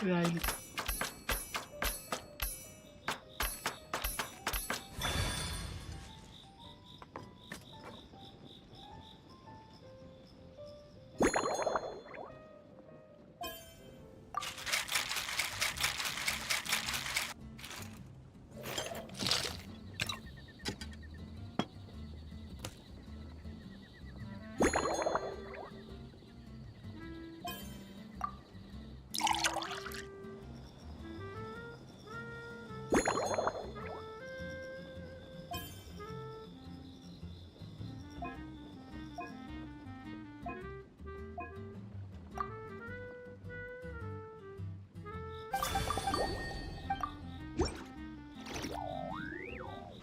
[SPEAKER 1] Right.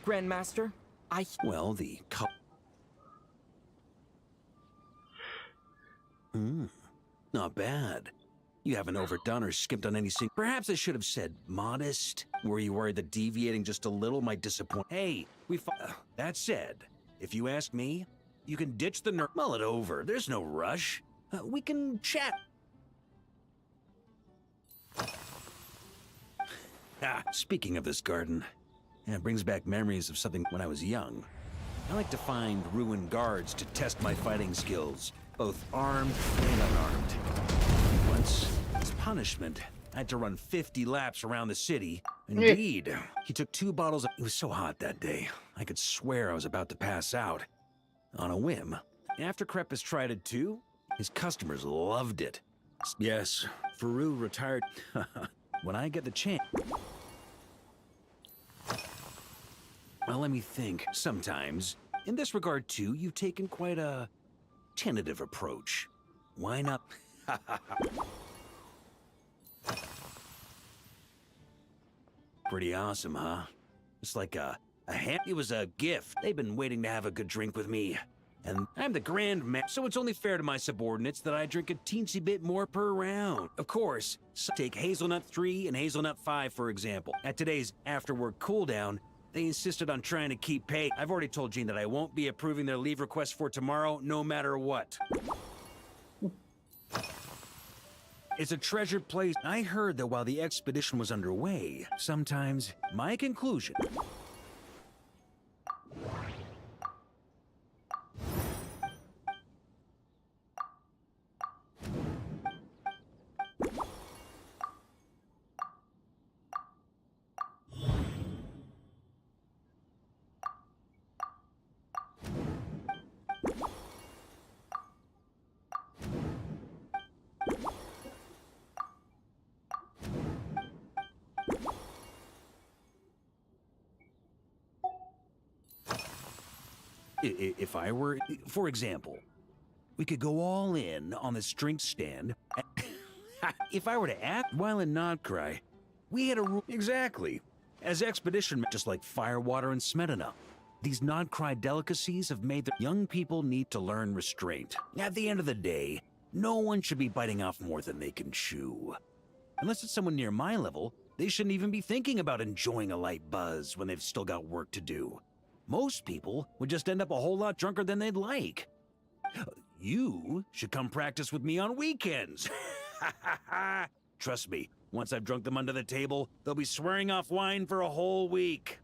[SPEAKER 8] Grandmaster,
[SPEAKER 2] Well, the not bad. You haven't overdone or skimped on any single. Perhaps I should have said modest. Were you worried that deviating just a little might disappoint? Hey, that said, if you ask me, you can ditch the mull it over. There's no rush. We can chat. Speaking of this garden, it brings back memories of something when I was young. I like to find ruined guards to test my fighting skills, both armed and unarmed. Once, as punishment, I had to run 50 laps around the city. Indeed, he took 2 bottles of... It was so hot that day, I could swear I was about to pass out. On a whim, after Krepis tried it too, his customers loved it. Yes, Faru retired... When I get the chance... Well, let me think. Sometimes, in this regard too, you've taken quite a tentative approach. Why not? Pretty awesome, huh? It's like a hand. It was a gift. They've been waiting to have a good drink with me. And I'm the Grand Master, so it's only fair to my subordinates that I drink a teensy bit more per round. Of course, take Hazelnut 3 and Hazelnut 5, for example. At today's after-work cooldown, they insisted on trying to keep pace. I've already told Jean that I won't be approving their leave request for tomorrow, no matter what. It's a treasured place. I heard that while the expedition was underway, sometimes my conclusion... If I were, for example, we could go all in on this drink stand. If I were to act while in Nodcry, we had a rule. Exactly. As expedition, just like firewater and smetana. These Nodcry delicacies have made the young people need to learn restraint. At the end of the day, no one should be biting off more than they can chew. Unless it's someone near my level, they shouldn't even be thinking about enjoying a light buzz when they've still got work to do. Most people would just end up a whole lot drunker than they'd like. You should come practice with me on weekends. Trust me, once I've drunk them under the table, they'll be swearing off wine for a whole week.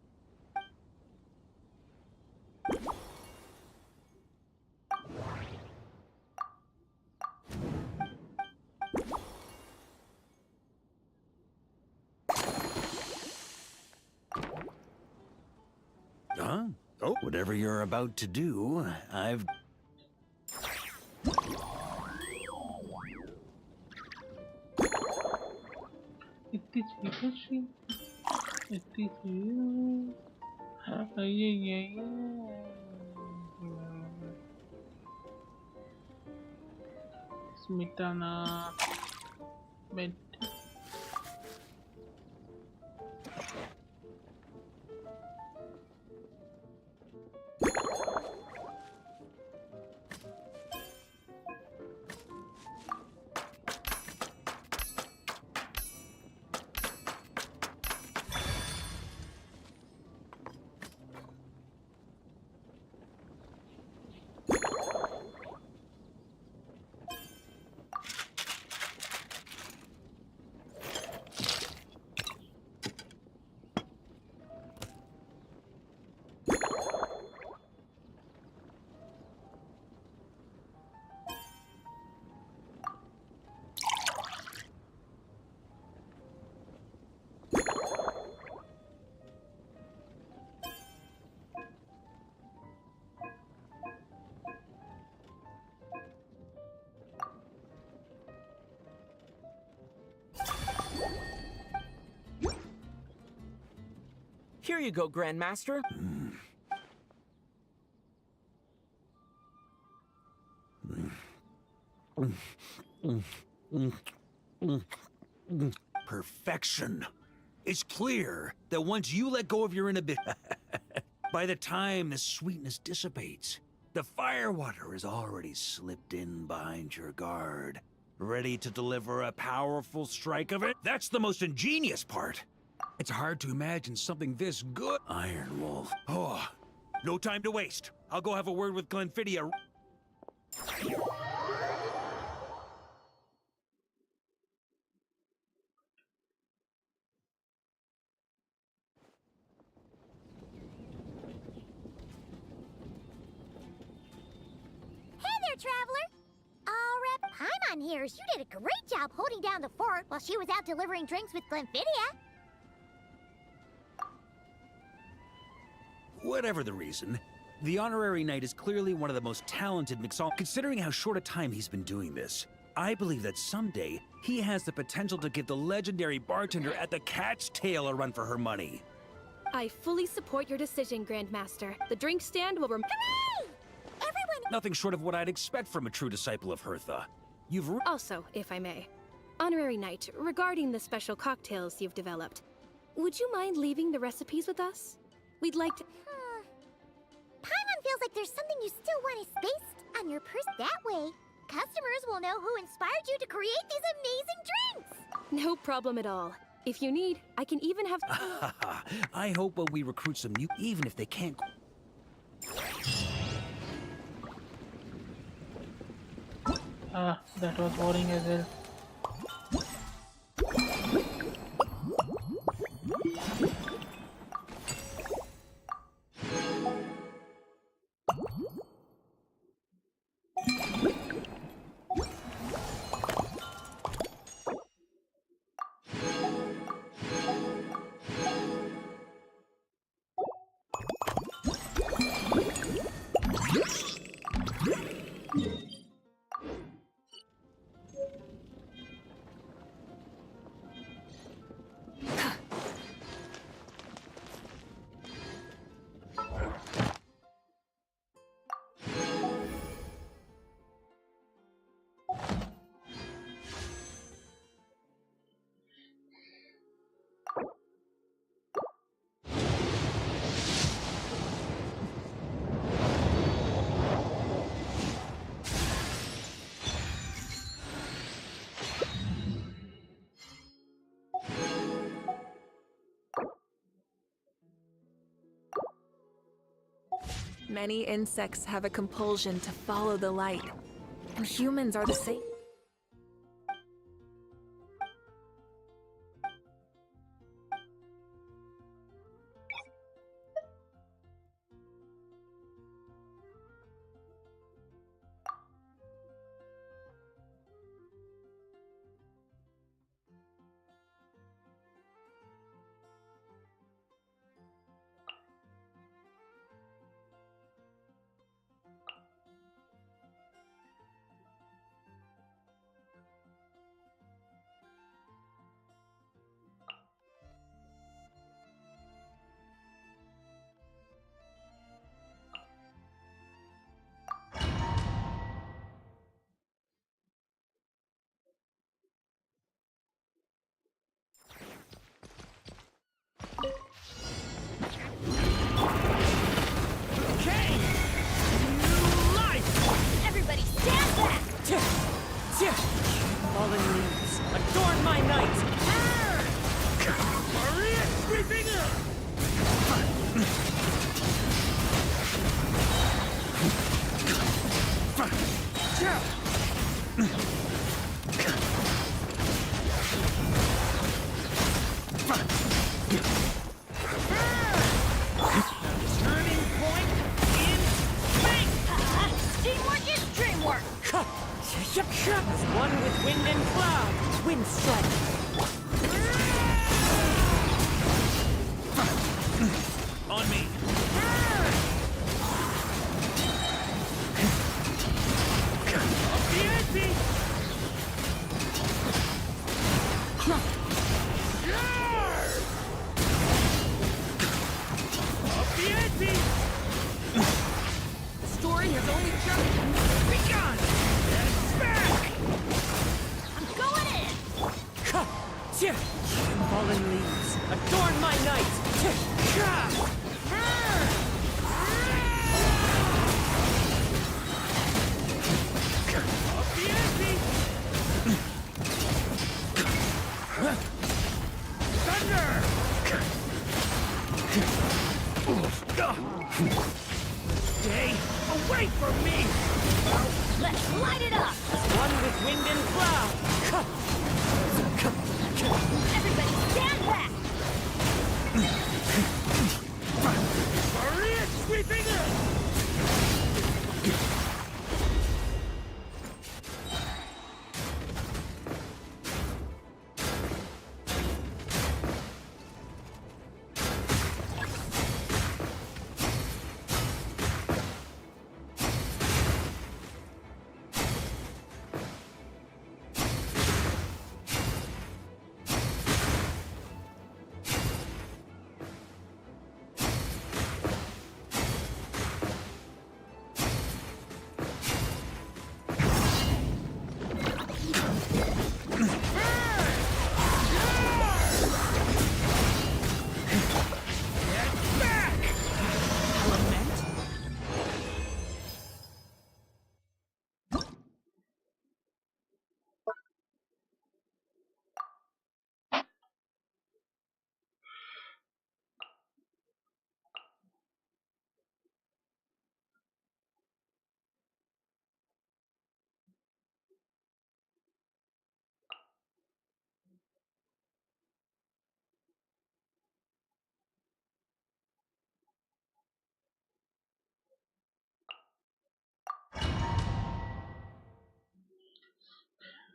[SPEAKER 2] Huh? Oh, whatever you're about to do, I've...
[SPEAKER 1] It is Pikachu. It is you. Yeah. Smetana. Bed.
[SPEAKER 8] Here you go, Grandmaster.
[SPEAKER 2] Perfection. It's clear that once you let go of your inhibition, by the time the sweetness dissipates, the firewater has already slipped in behind your guard, ready to deliver a powerful strike of it. That's the most ingenious part. It's hard to imagine something this good. Iron Wolf. Oh, no time to waste. I'll go have a word with Glenfidia.
[SPEAKER 3] Traveler. Rep Paimon hears you did a great job holding down the fort while she was out delivering drinks with Glenfidia.
[SPEAKER 2] Whatever the reason, the honorary knight is clearly one of the most talented mixologists. Considering how short a time he's been doing this, I believe that someday he has the potential to give the legendary bartender at the Cat's Tail a run for her money.
[SPEAKER 11] I fully support your decision, Grandmaster. The drink stand will
[SPEAKER 3] Hooray! Everyone...
[SPEAKER 2] Nothing short of what I'd expect from a true disciple of Hertha. You've...
[SPEAKER 11] Also, if I may, Honorary Knight, regarding the special cocktails you've developed, would you mind leaving the recipes with us? We'd like to...
[SPEAKER 3] Paimon feels like there's something you still want when it's based on your person. That way, customers will know who inspired you to create these amazing drinks.
[SPEAKER 11] No problem at all. If you need, I can even have...
[SPEAKER 2] I hope when we recruit some new, even if they can't...
[SPEAKER 1] That was boring as well.
[SPEAKER 5] Many insects have a compulsion to follow the light, and humans are the same.
[SPEAKER 4] Everybody stand back!
[SPEAKER 8] Fallen leaves, adorn my night! Maria sweeping turning point in space!
[SPEAKER 4] Teamwork is dreamwork!
[SPEAKER 8] As one with wind and cloud, wind strike.
[SPEAKER 2] On me!
[SPEAKER 8] Up the ante! Up the ante! The story has only just begun! Back!
[SPEAKER 4] I'm going in!
[SPEAKER 8] Fallen leaves, adorn my night! Up the ante! Thunder! Stay away from me!
[SPEAKER 4] Let's light it up!
[SPEAKER 8] One with wind and cloud!
[SPEAKER 4] Everybody stand back!
[SPEAKER 8] Maria sweeping in!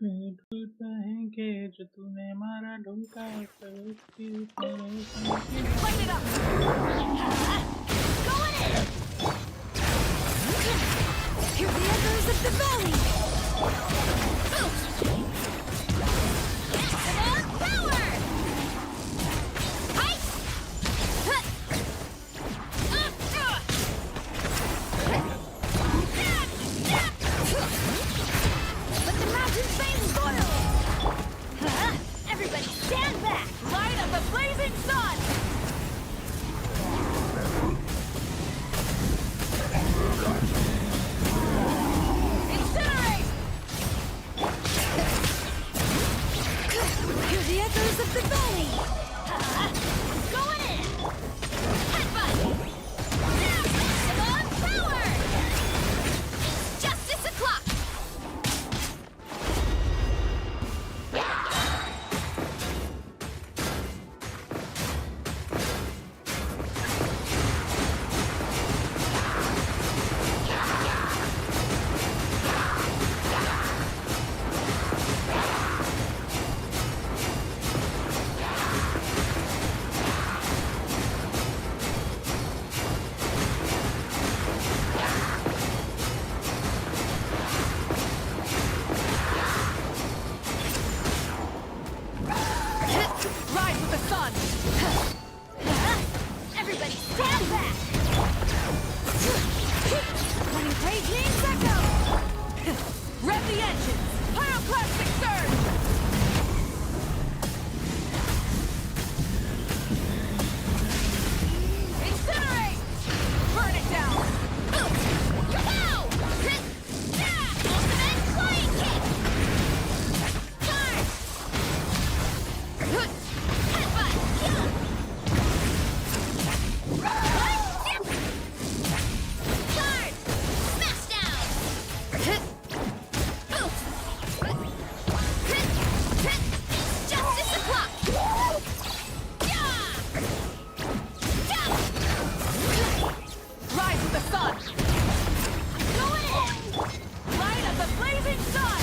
[SPEAKER 1] ढूंढता है कि जो तूने मारा ढूंढता है पर उसकी परेशानी की
[SPEAKER 4] Light it up! Going in!
[SPEAKER 3] Hear the echoes of the valley!
[SPEAKER 4] Maximum power! Height!
[SPEAKER 3] Let the mountain flames boil!
[SPEAKER 4] Everybody stand back! Light up the blazing sun! Incinerate!
[SPEAKER 3] Hear the echoes of the valley!
[SPEAKER 4] Going in! Headbutt! Maximum power! It's justice o'clock!
[SPEAKER 3] Rise with the sun!
[SPEAKER 4] Everybody stand back!
[SPEAKER 3] Running raging echo!
[SPEAKER 4] Rev the engines! Pyroclastic surge! Incinerate! Burn it down!
[SPEAKER 3] Kapow!
[SPEAKER 4] Ultimate flying kick!
[SPEAKER 3] Charge!
[SPEAKER 4] Headbutt!
[SPEAKER 3] Charge! Smash down!
[SPEAKER 4] Justice o'clock! Rise with the sun!
[SPEAKER 3] Going in!
[SPEAKER 4] Light of the blazing sun!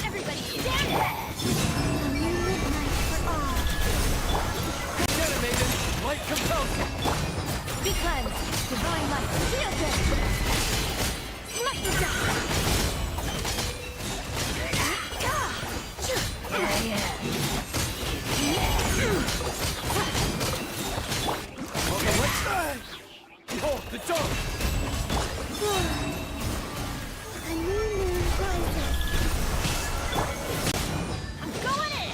[SPEAKER 3] Everybody stand back! A new midnight for all.
[SPEAKER 8] Animated, light compels you.
[SPEAKER 3] Be cleansed! Divine light! Feel good! Smite the dust!
[SPEAKER 8] Behold the dawn!
[SPEAKER 3] A new moon rises.
[SPEAKER 4] I'm going in!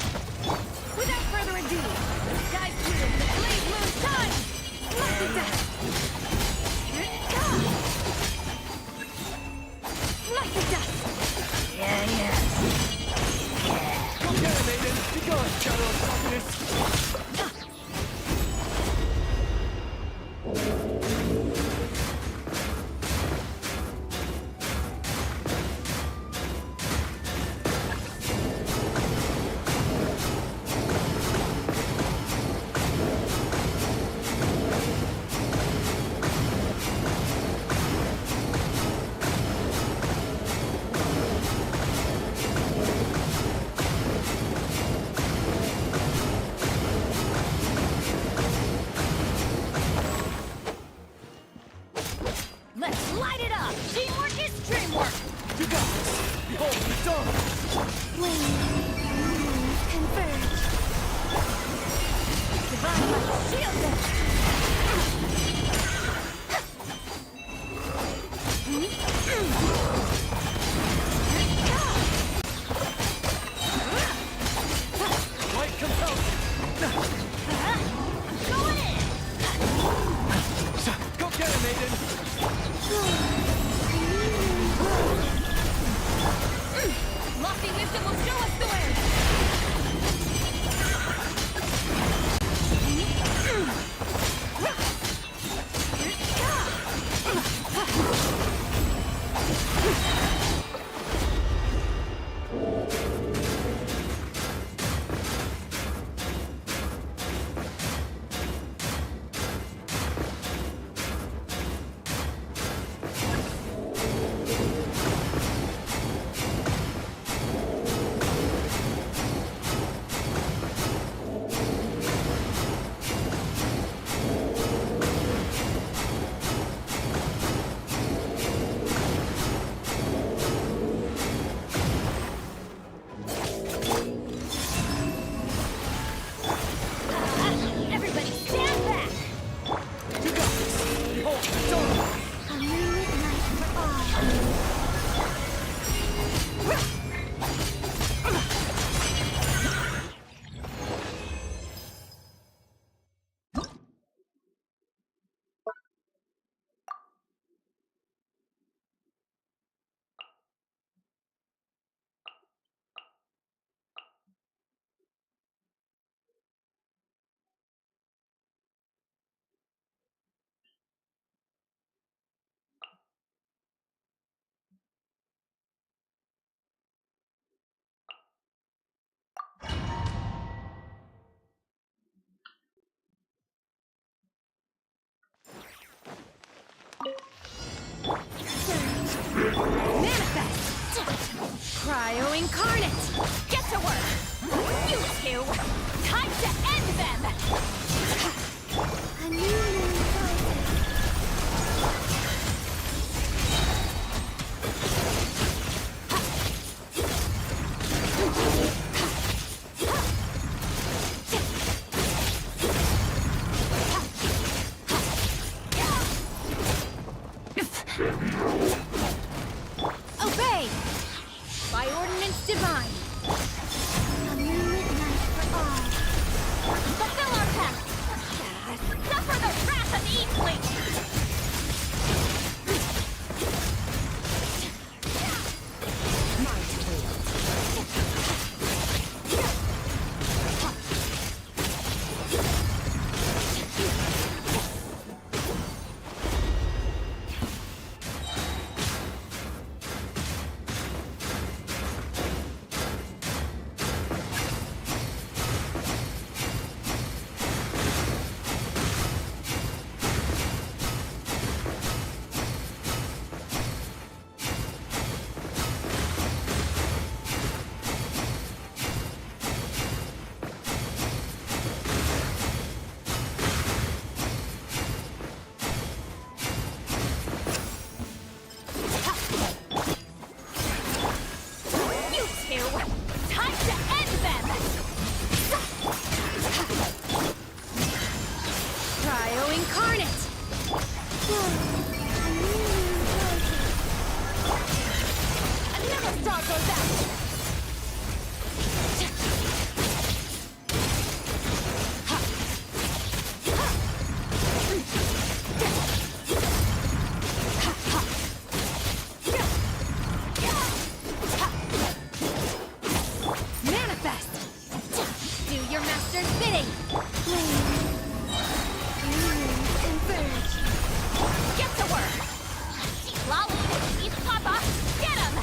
[SPEAKER 4] Without further ado, the sky's clear, the blaze moon's time!
[SPEAKER 3] Smite the dust!
[SPEAKER 4] Light
[SPEAKER 8] Behold the dawn!
[SPEAKER 3] Flame, converge. Divine light, shield them.
[SPEAKER 8] Light compels!
[SPEAKER 3] Go in!
[SPEAKER 8] Go get it, maiden!
[SPEAKER 4] Lofty wisdom will show us the way!
[SPEAKER 3] Everybody stand back!
[SPEAKER 8] You got this! Behold the dawn!
[SPEAKER 3] A moonlit night for all.
[SPEAKER 4] Manifest! Cryo incarnate! Get to work! You two! Time to end them!
[SPEAKER 3] A new moon rises.
[SPEAKER 4] Obey! By ordinance divine!
[SPEAKER 3] A moonlit night for all.
[SPEAKER 4] Fulfill our pact! Suffer the wrath of Eastling! You two! Time to end them! Cryo incarnate!
[SPEAKER 3] A new moon rises.
[SPEAKER 4] Never stop goes out! Manifest! Do your master's bidding!
[SPEAKER 3] Converge.
[SPEAKER 4] Get to work! Lolly, East Papa, get him!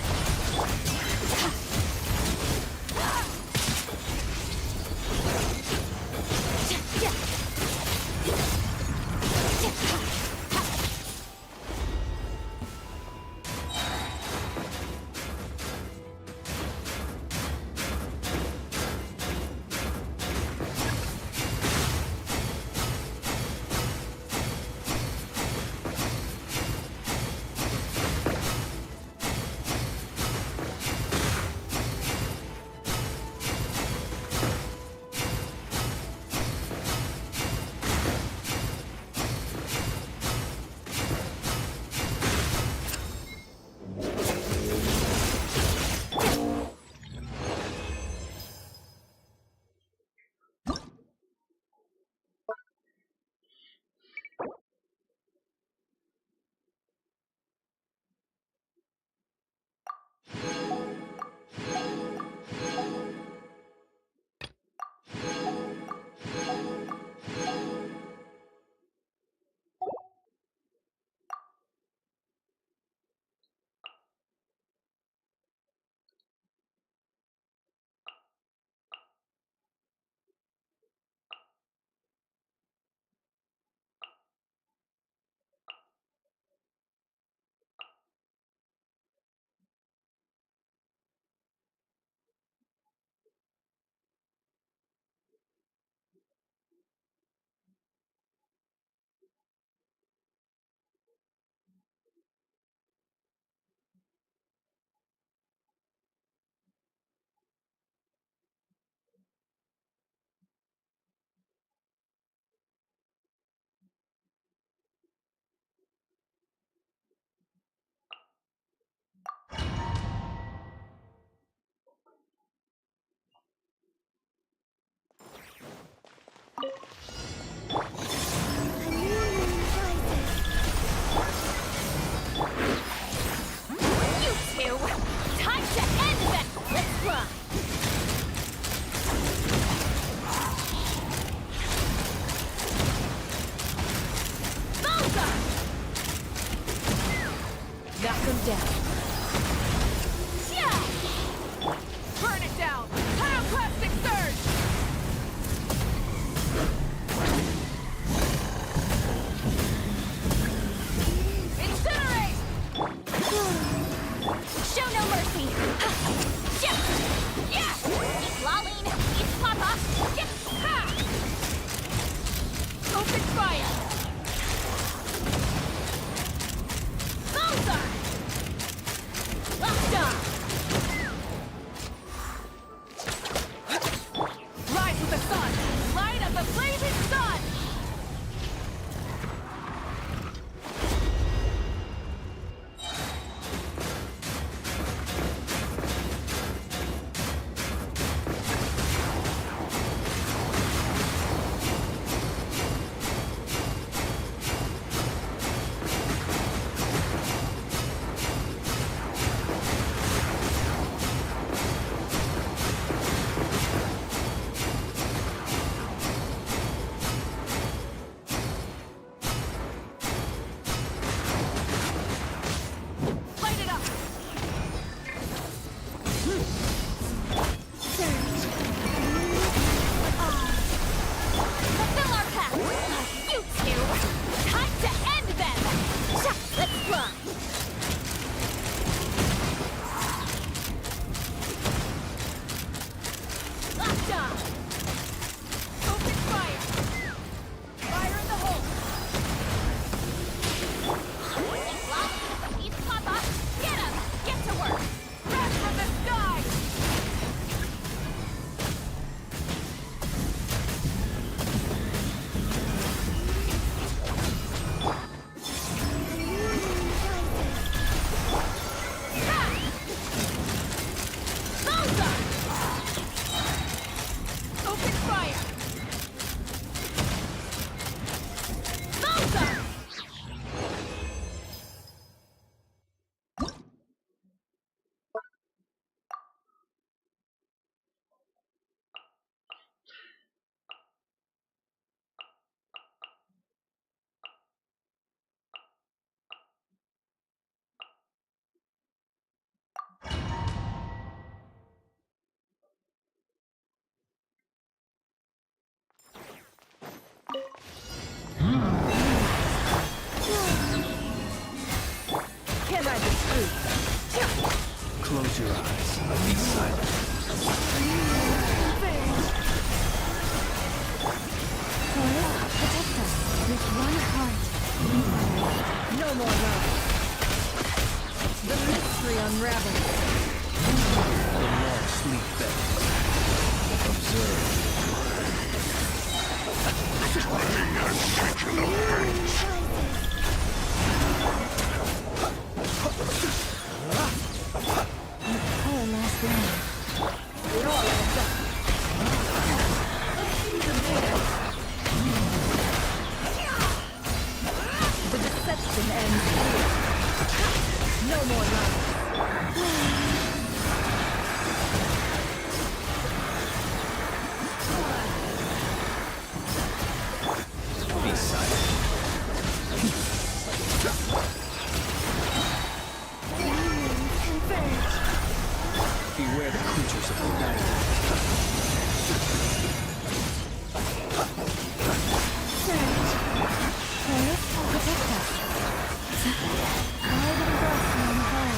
[SPEAKER 2] Close your eyes. Be silent.
[SPEAKER 3] Protect us with one heart.
[SPEAKER 4] No more love. The mystery unravels.
[SPEAKER 2] The long sleep better. Observe.
[SPEAKER 3] Our last land.
[SPEAKER 4] The deception ends here. No more love.
[SPEAKER 2] Be silent. Beware the creatures of the night.
[SPEAKER 3] Protect us. Guide and bless me in home.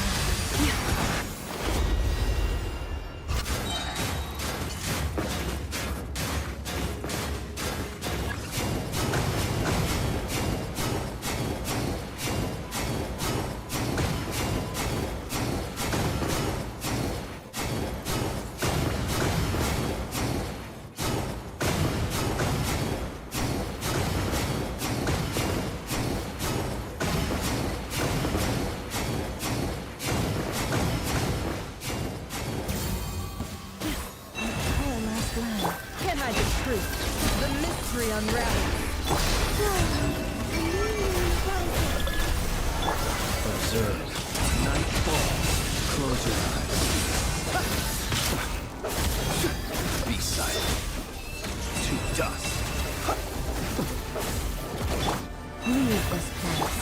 [SPEAKER 3] Our last land.
[SPEAKER 4] Can I be true? The mystery unravels.
[SPEAKER 2] Observe. Night falls. Close your eyes. Be silent. To dust.
[SPEAKER 3] Leave this place.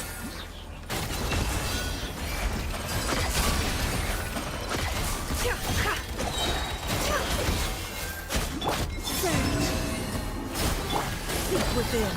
[SPEAKER 4] Seek within.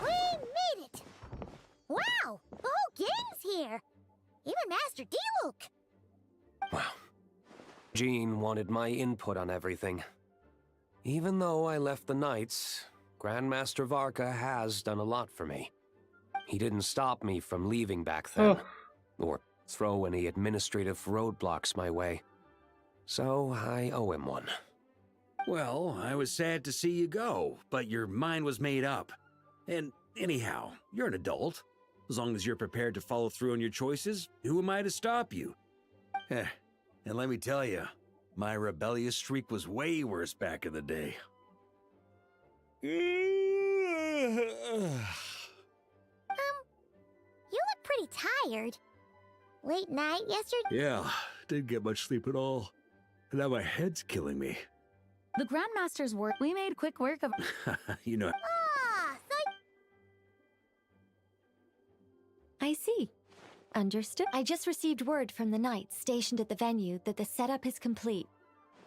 [SPEAKER 3] We made it! Wow! The whole gang's here! Even Master D-Luke!
[SPEAKER 12] Wow. Jean wanted my input on everything. Even though I left the Knights, Grandmaster Varka has done a lot for me. He didn't stop me from leaving back then, or throw any administrative roadblocks my way. So I owe him one.
[SPEAKER 2] Well, I was sad to see you go, but your mind was made up. And anyhow, you're an adult. As long as you're prepared to follow through on your choices, who am I to stop you? And let me tell you, my rebellious streak was way worse back in the day.
[SPEAKER 3] You look pretty tired. Late night yesterday?
[SPEAKER 2] Yeah, didn't get much sleep at all. And now my head's killing me.
[SPEAKER 4] The Grandmaster's work. We made quick work of.
[SPEAKER 2] You know.
[SPEAKER 3] Ah, so
[SPEAKER 6] I see. Understood. I just received word from the knights stationed at the venue that the setup is complete.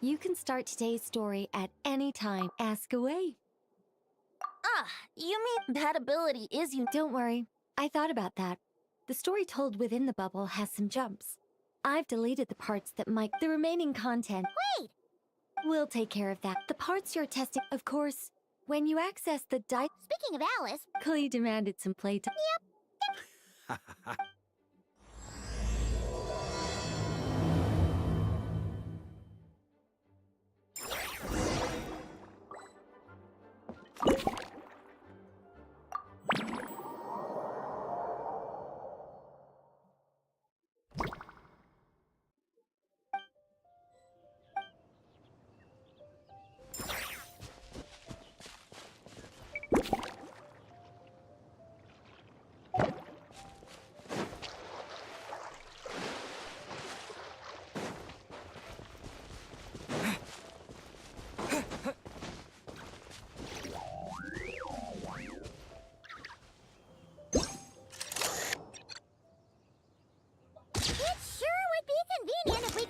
[SPEAKER 6] You can start today's story at any time. Ask away.
[SPEAKER 3] Ah, you mean that ability is you?
[SPEAKER 6] Don't worry. I thought about that. The story told within the bubble has some jumps. I've deleted the parts that might... The remaining content...
[SPEAKER 3] Wait!
[SPEAKER 6] We'll take care of that. The parts you're testing... Of course, when you access the die...
[SPEAKER 3] Speaking of Alice...
[SPEAKER 6] Clee demanded some playtime.
[SPEAKER 3] Yep.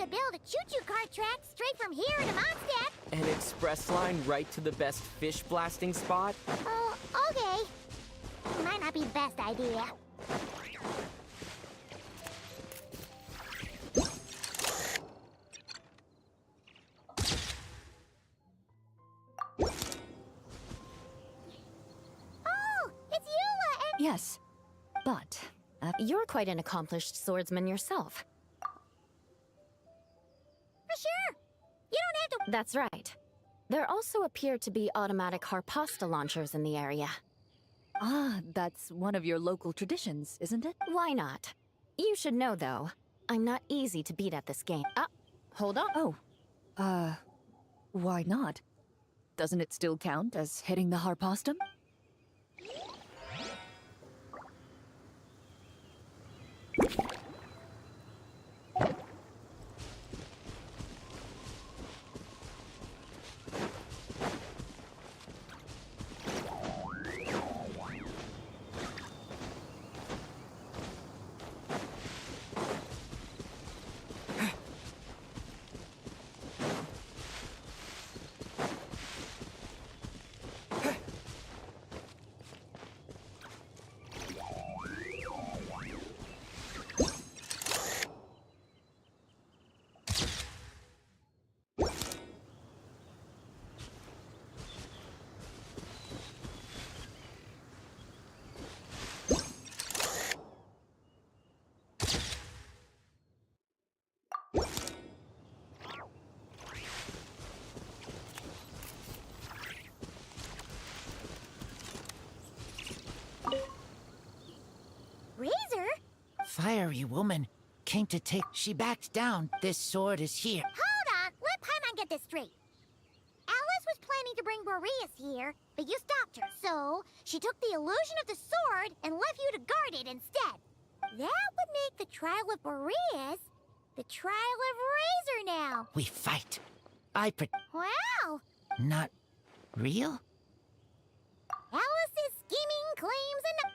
[SPEAKER 3] Build a choo-choo cart track straight from here to Mondstadt.
[SPEAKER 8] An express line right to the best fish blasting spot?
[SPEAKER 3] Oh, okay. Might not be the best idea. Oh, it's Eula and...
[SPEAKER 6] Yes, but...
[SPEAKER 10] You're quite an accomplished swordsman yourself.
[SPEAKER 3] Sure. You don't have to...
[SPEAKER 10] That's right. There also appear to be automatic harpasta launchers in the area.
[SPEAKER 6] Ah, that's one of your local traditions, isn't it?
[SPEAKER 10] Why not? You should know, though, I'm not easy to beat at this game. Hold on.
[SPEAKER 6] Oh. Why not? Doesn't it still count as hitting the harpastum?
[SPEAKER 3] Razor?
[SPEAKER 13] Fiery woman came to take... She backed down. This sword is here.
[SPEAKER 3] Hold on. Let Paimon get this straight. Alice was planning to bring Boreas here, but you stopped her. So, she took the illusion of the sword and left you to guard it instead. That would make the trial of Boreas the trial of Razor now.
[SPEAKER 13] We fight.
[SPEAKER 3] Wow!
[SPEAKER 13] Not real?
[SPEAKER 3] Alice's scheming claims and...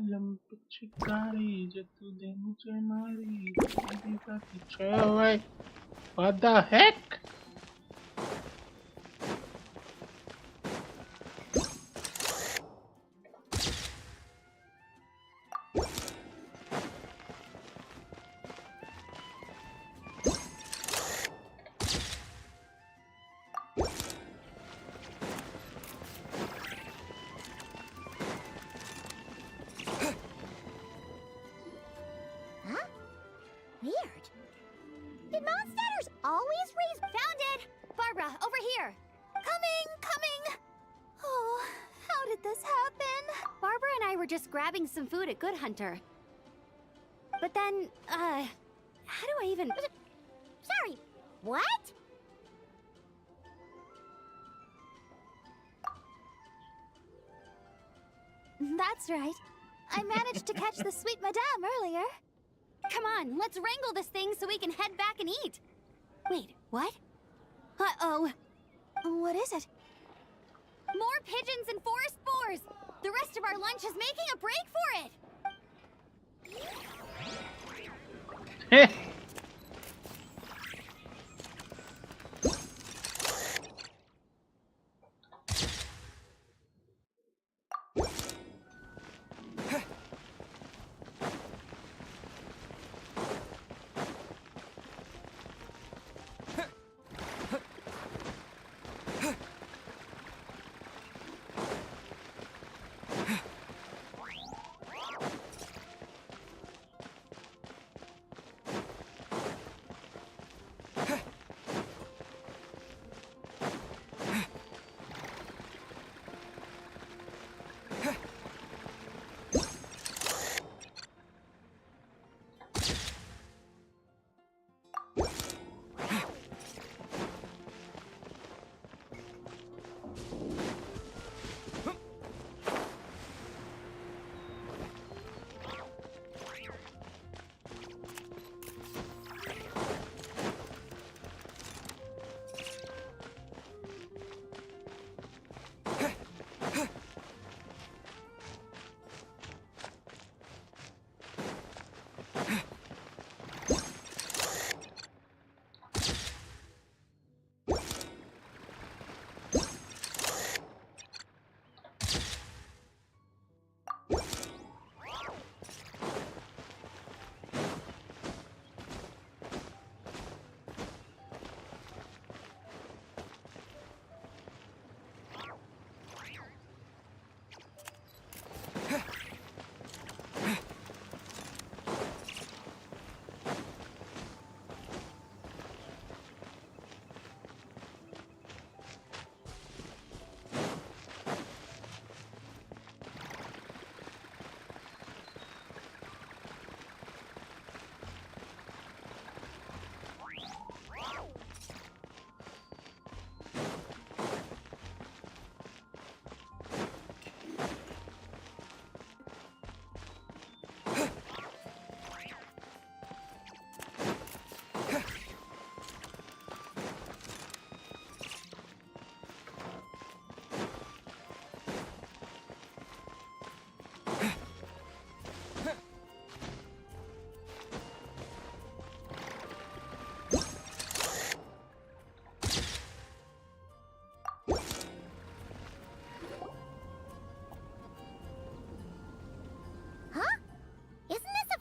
[SPEAKER 1] Lempik shikari, jatuh de mujhe mari. Dika ki chai. What the heck?
[SPEAKER 3] Weird. Did Mondstadters always raise just grabbing some food at Good Hunter. But then, how do I even... Sorry, what? That's right. I managed to catch the sweet madame earlier. Come on, let's wrangle this thing so we can head back and eat. Wait, what? Uh-oh. What is it? More pigeons and forest boars! The rest of our lunch is making a break for it!
[SPEAKER 1] Heh.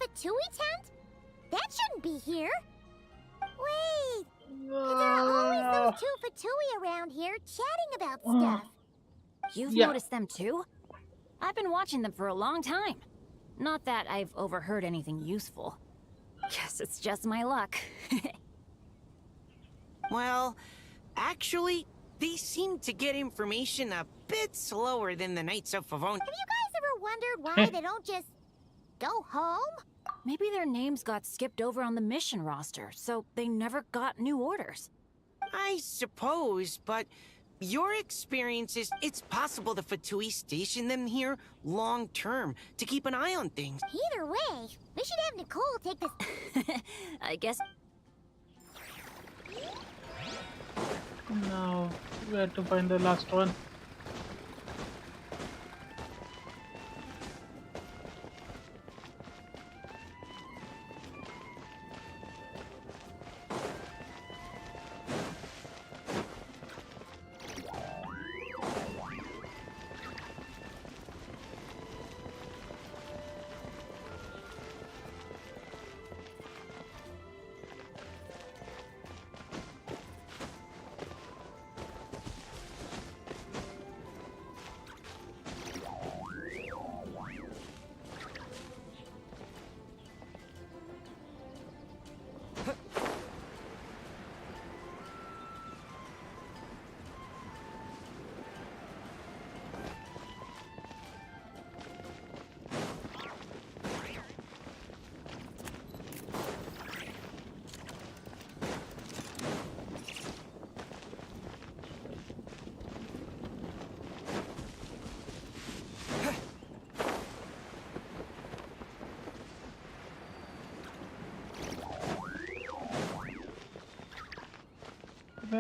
[SPEAKER 3] Fatui tent? That shouldn't be here. Wait! There are always those two Fatui around here chatting about stuff.
[SPEAKER 10] You've noticed them too? I've been watching them for a long time. Not that I've overheard anything useful. Guess it's just my luck.
[SPEAKER 14] Well, actually, they seem to get information a bit slower than the Knights of Favone.
[SPEAKER 3] Have you guys ever wondered why they don't just go home?
[SPEAKER 10] Maybe their names got skipped over on the mission roster, so they never got new orders.
[SPEAKER 14] I suppose, but your experience is it's possible the Fatui station them here long-term to keep an eye on things.
[SPEAKER 3] Either way, we should have Nicole take this...
[SPEAKER 10] I guess...
[SPEAKER 1] Now, where to find the last one?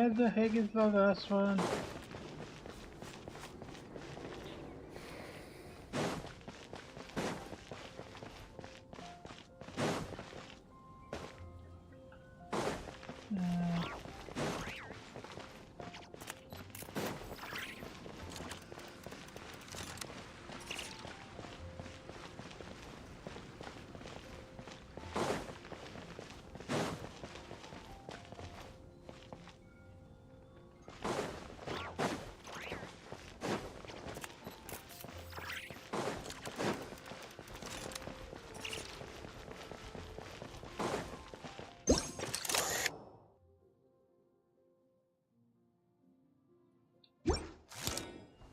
[SPEAKER 1] Where the heck is the last one?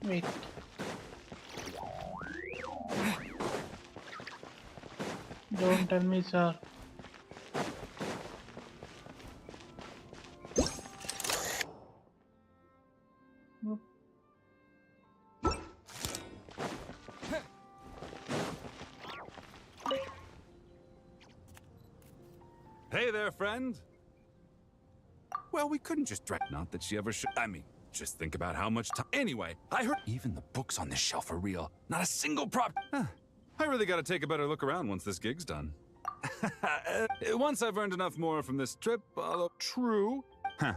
[SPEAKER 1] Wait. Don't tell me, sir. Nope.
[SPEAKER 15] Hey there, friend. Well, we couldn't just drag. Not that she ever should. I mean, just think about how much time. Anyway, I heard even the books on this shelf are real. Not a single prop. I really gotta take a better look around once this gig's done. Once I've earned enough more from this trip, although true. Huh.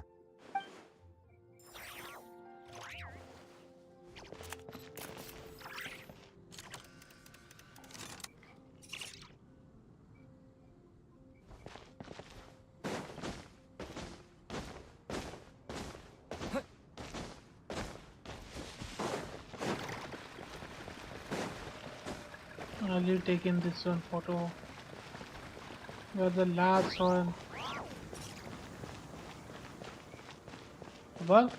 [SPEAKER 1] Earlier taken this one photo. Where the last one? Above?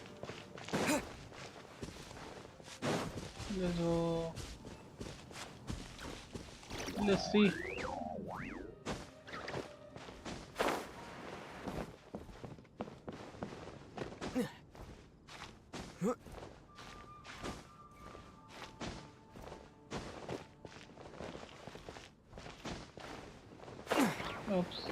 [SPEAKER 1] Let's go. Let's see. Oops.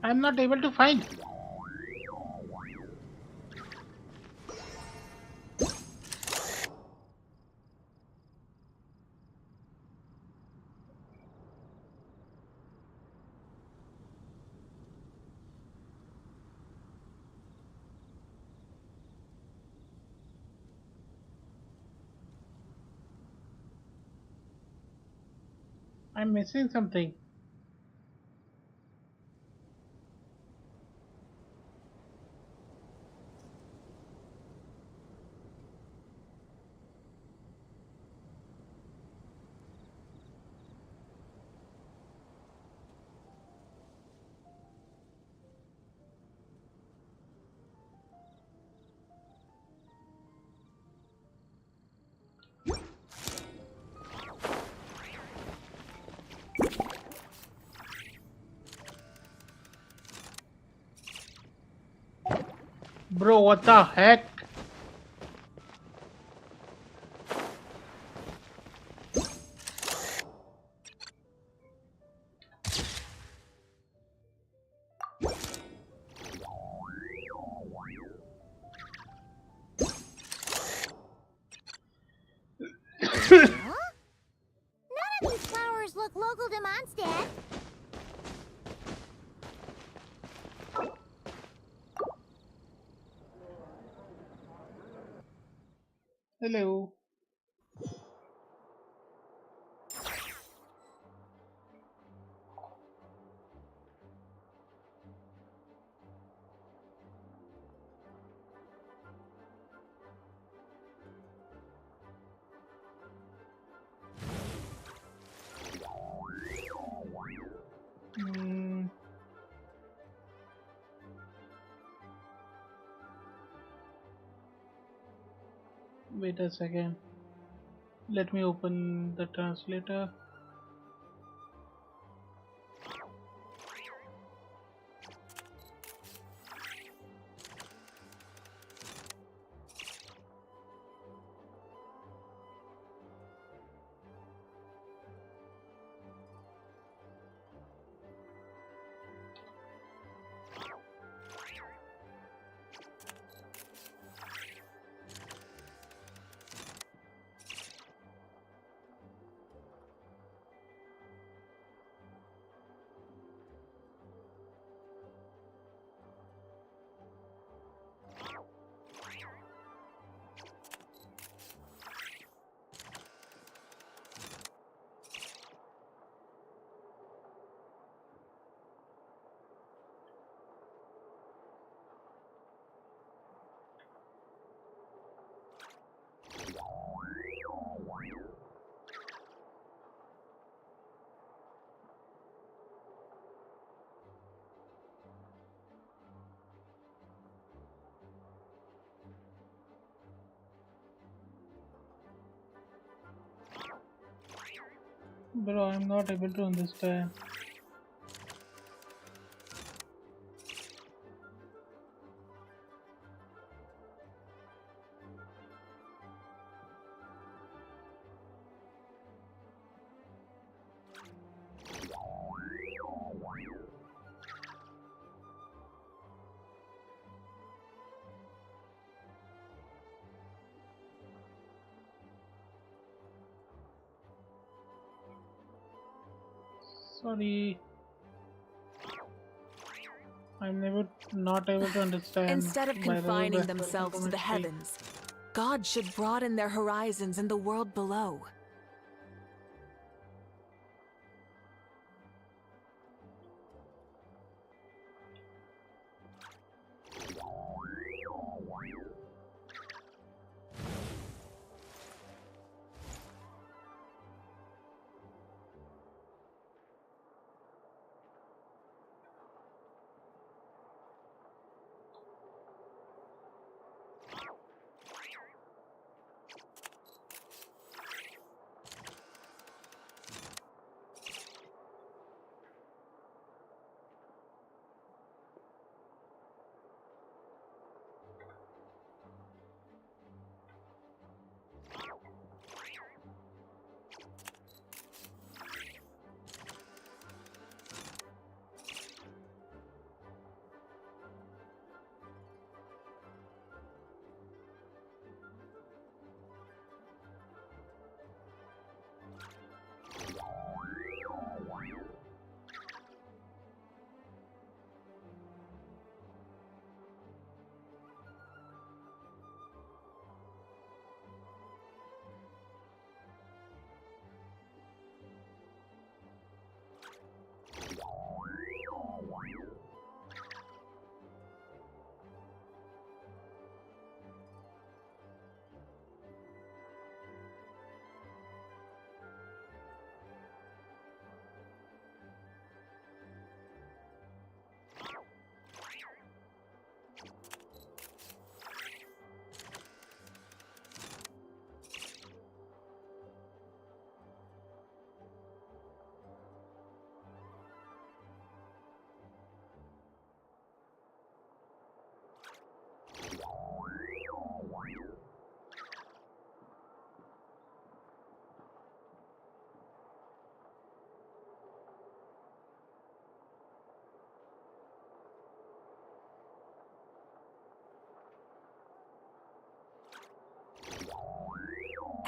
[SPEAKER 1] I'm not able to find. I'm missing something. Bro, what the heck?
[SPEAKER 3] Huh? None of these flowers look local to Mondstadt.
[SPEAKER 1] Hello. Wait a second. Let me open the translator. Bro, I'm not able to understand. Sorry, I'm not able to understand.
[SPEAKER 5] Instead of
[SPEAKER 1] by the way,
[SPEAKER 5] confining
[SPEAKER 1] but
[SPEAKER 5] themselves to the
[SPEAKER 1] speak.
[SPEAKER 5] heavens, God should broaden their horizons in the world below.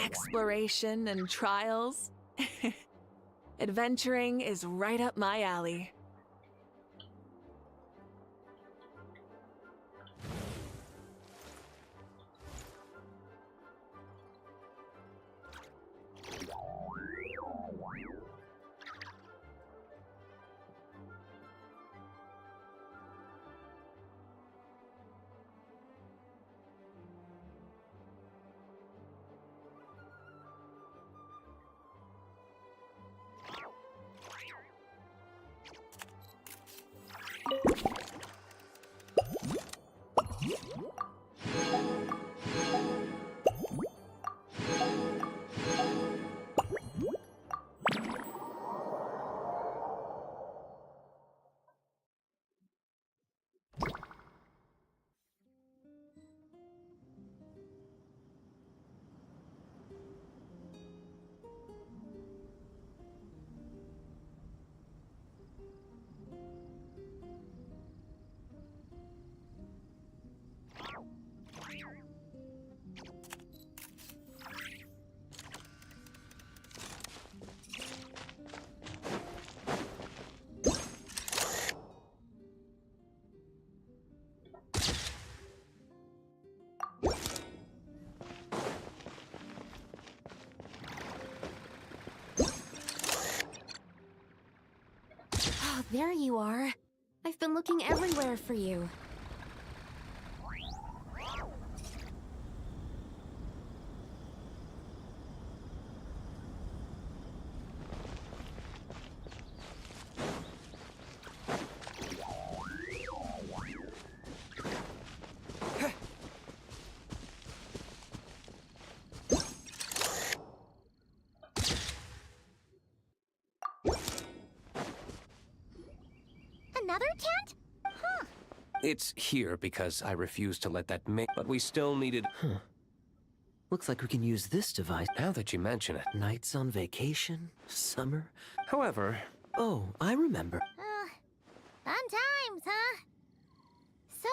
[SPEAKER 5] Exploration and trials. Adventuring is right up my alley.
[SPEAKER 10] There you are. I've been looking everywhere for you.
[SPEAKER 3] Another tent? Huh.
[SPEAKER 12] It's here because I refused to let that but we still needed...
[SPEAKER 16] Looks like we can use this device.
[SPEAKER 12] Now that you mention it.
[SPEAKER 16] Nights on vacation, summer.
[SPEAKER 12] However...
[SPEAKER 16] Oh, I remember.
[SPEAKER 3] Fun times, huh? So,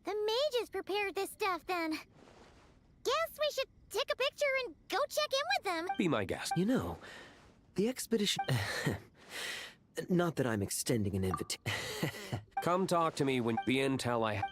[SPEAKER 3] the mages prepared this stuff then. Guess we should take a picture and go check in with them.
[SPEAKER 12] Be my guest.
[SPEAKER 16] You know, the expedition... Not that I'm extending an invitation.
[SPEAKER 12] Come talk to me when the intel I...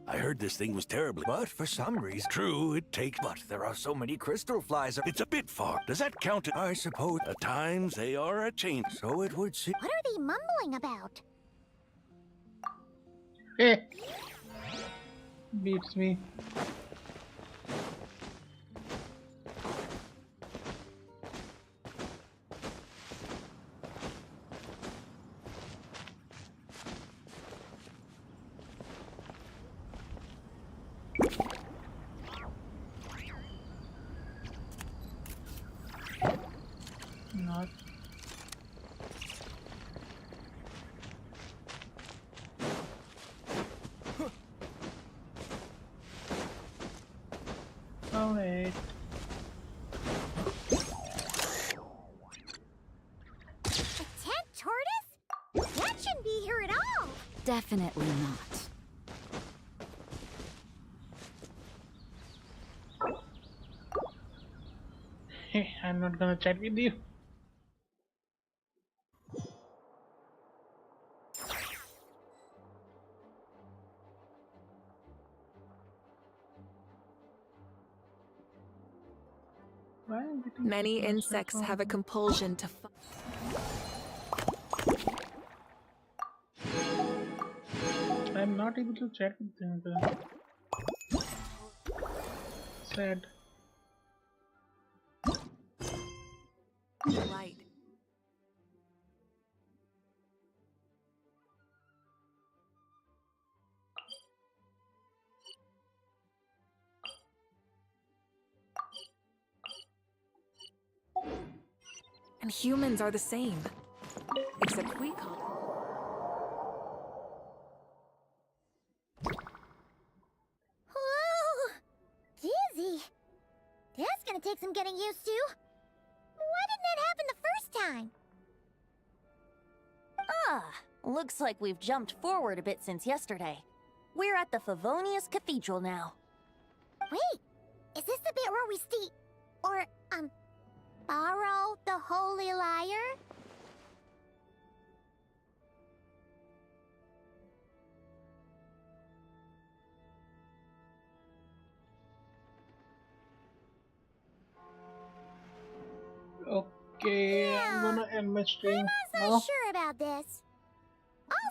[SPEAKER 2] I heard this thing was terribly, but for some reason, true, it takes, but there are so many crystal flies. It's a bit far. Does that count? I suppose at times they are a change, so it would seem.
[SPEAKER 3] What are they mumbling about?
[SPEAKER 1] Beats me. Not. All right.
[SPEAKER 3] A tent tortoise? That shouldn't be here at all.
[SPEAKER 10] Definitely not.
[SPEAKER 1] Hey, I'm not gonna chat with you.
[SPEAKER 5] Many insects have a compulsion to
[SPEAKER 1] I'm not able to chat with them. Sad.
[SPEAKER 5] light. And humans are the same. Except we call
[SPEAKER 3] Whoa! Dizzy. That's gonna take some getting used to. Why didn't that happen the first time?
[SPEAKER 17] Looks like we've jumped forward a bit since yesterday. We're at the Favonius Cathedral now.
[SPEAKER 3] Wait, is this the bit where we borrow the Holy Lyre?
[SPEAKER 1] Okay, I'm gonna end my stream
[SPEAKER 3] I'm not sure about this.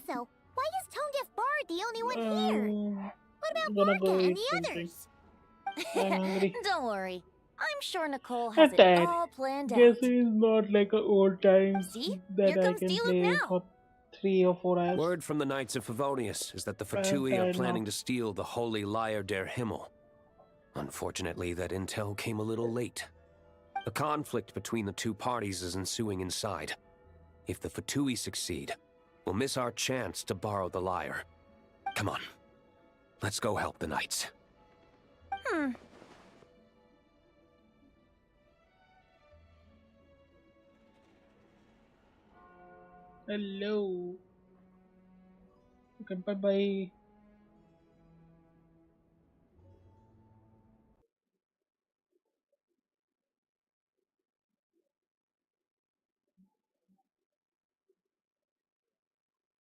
[SPEAKER 3] Also, why is Tone Deaf Bard the only one here? What about Barca and the others?
[SPEAKER 1] I'm hungry.
[SPEAKER 17] Don't worry. I'm sure Nicole has it all planned out.
[SPEAKER 1] Guess it's not like a old time
[SPEAKER 17] See?
[SPEAKER 1] that
[SPEAKER 17] Here
[SPEAKER 1] I
[SPEAKER 17] comes
[SPEAKER 1] can
[SPEAKER 17] D-Loop
[SPEAKER 1] play
[SPEAKER 17] now.
[SPEAKER 1] for 3 or 4 hours.
[SPEAKER 12] Word from the Knights of Favonius is that the
[SPEAKER 1] I'm
[SPEAKER 12] Fatui are
[SPEAKER 1] tired
[SPEAKER 12] planning
[SPEAKER 1] now.
[SPEAKER 12] to steal the Holy Lyre der Himmel. Unfortunately, that intel came a little late. A conflict between the two parties is ensuing inside. If the Fatui succeed, we'll miss our chance to borrow the lyre. Come on. Let's go help the Knights.
[SPEAKER 1] Hello. Okay, bye bye.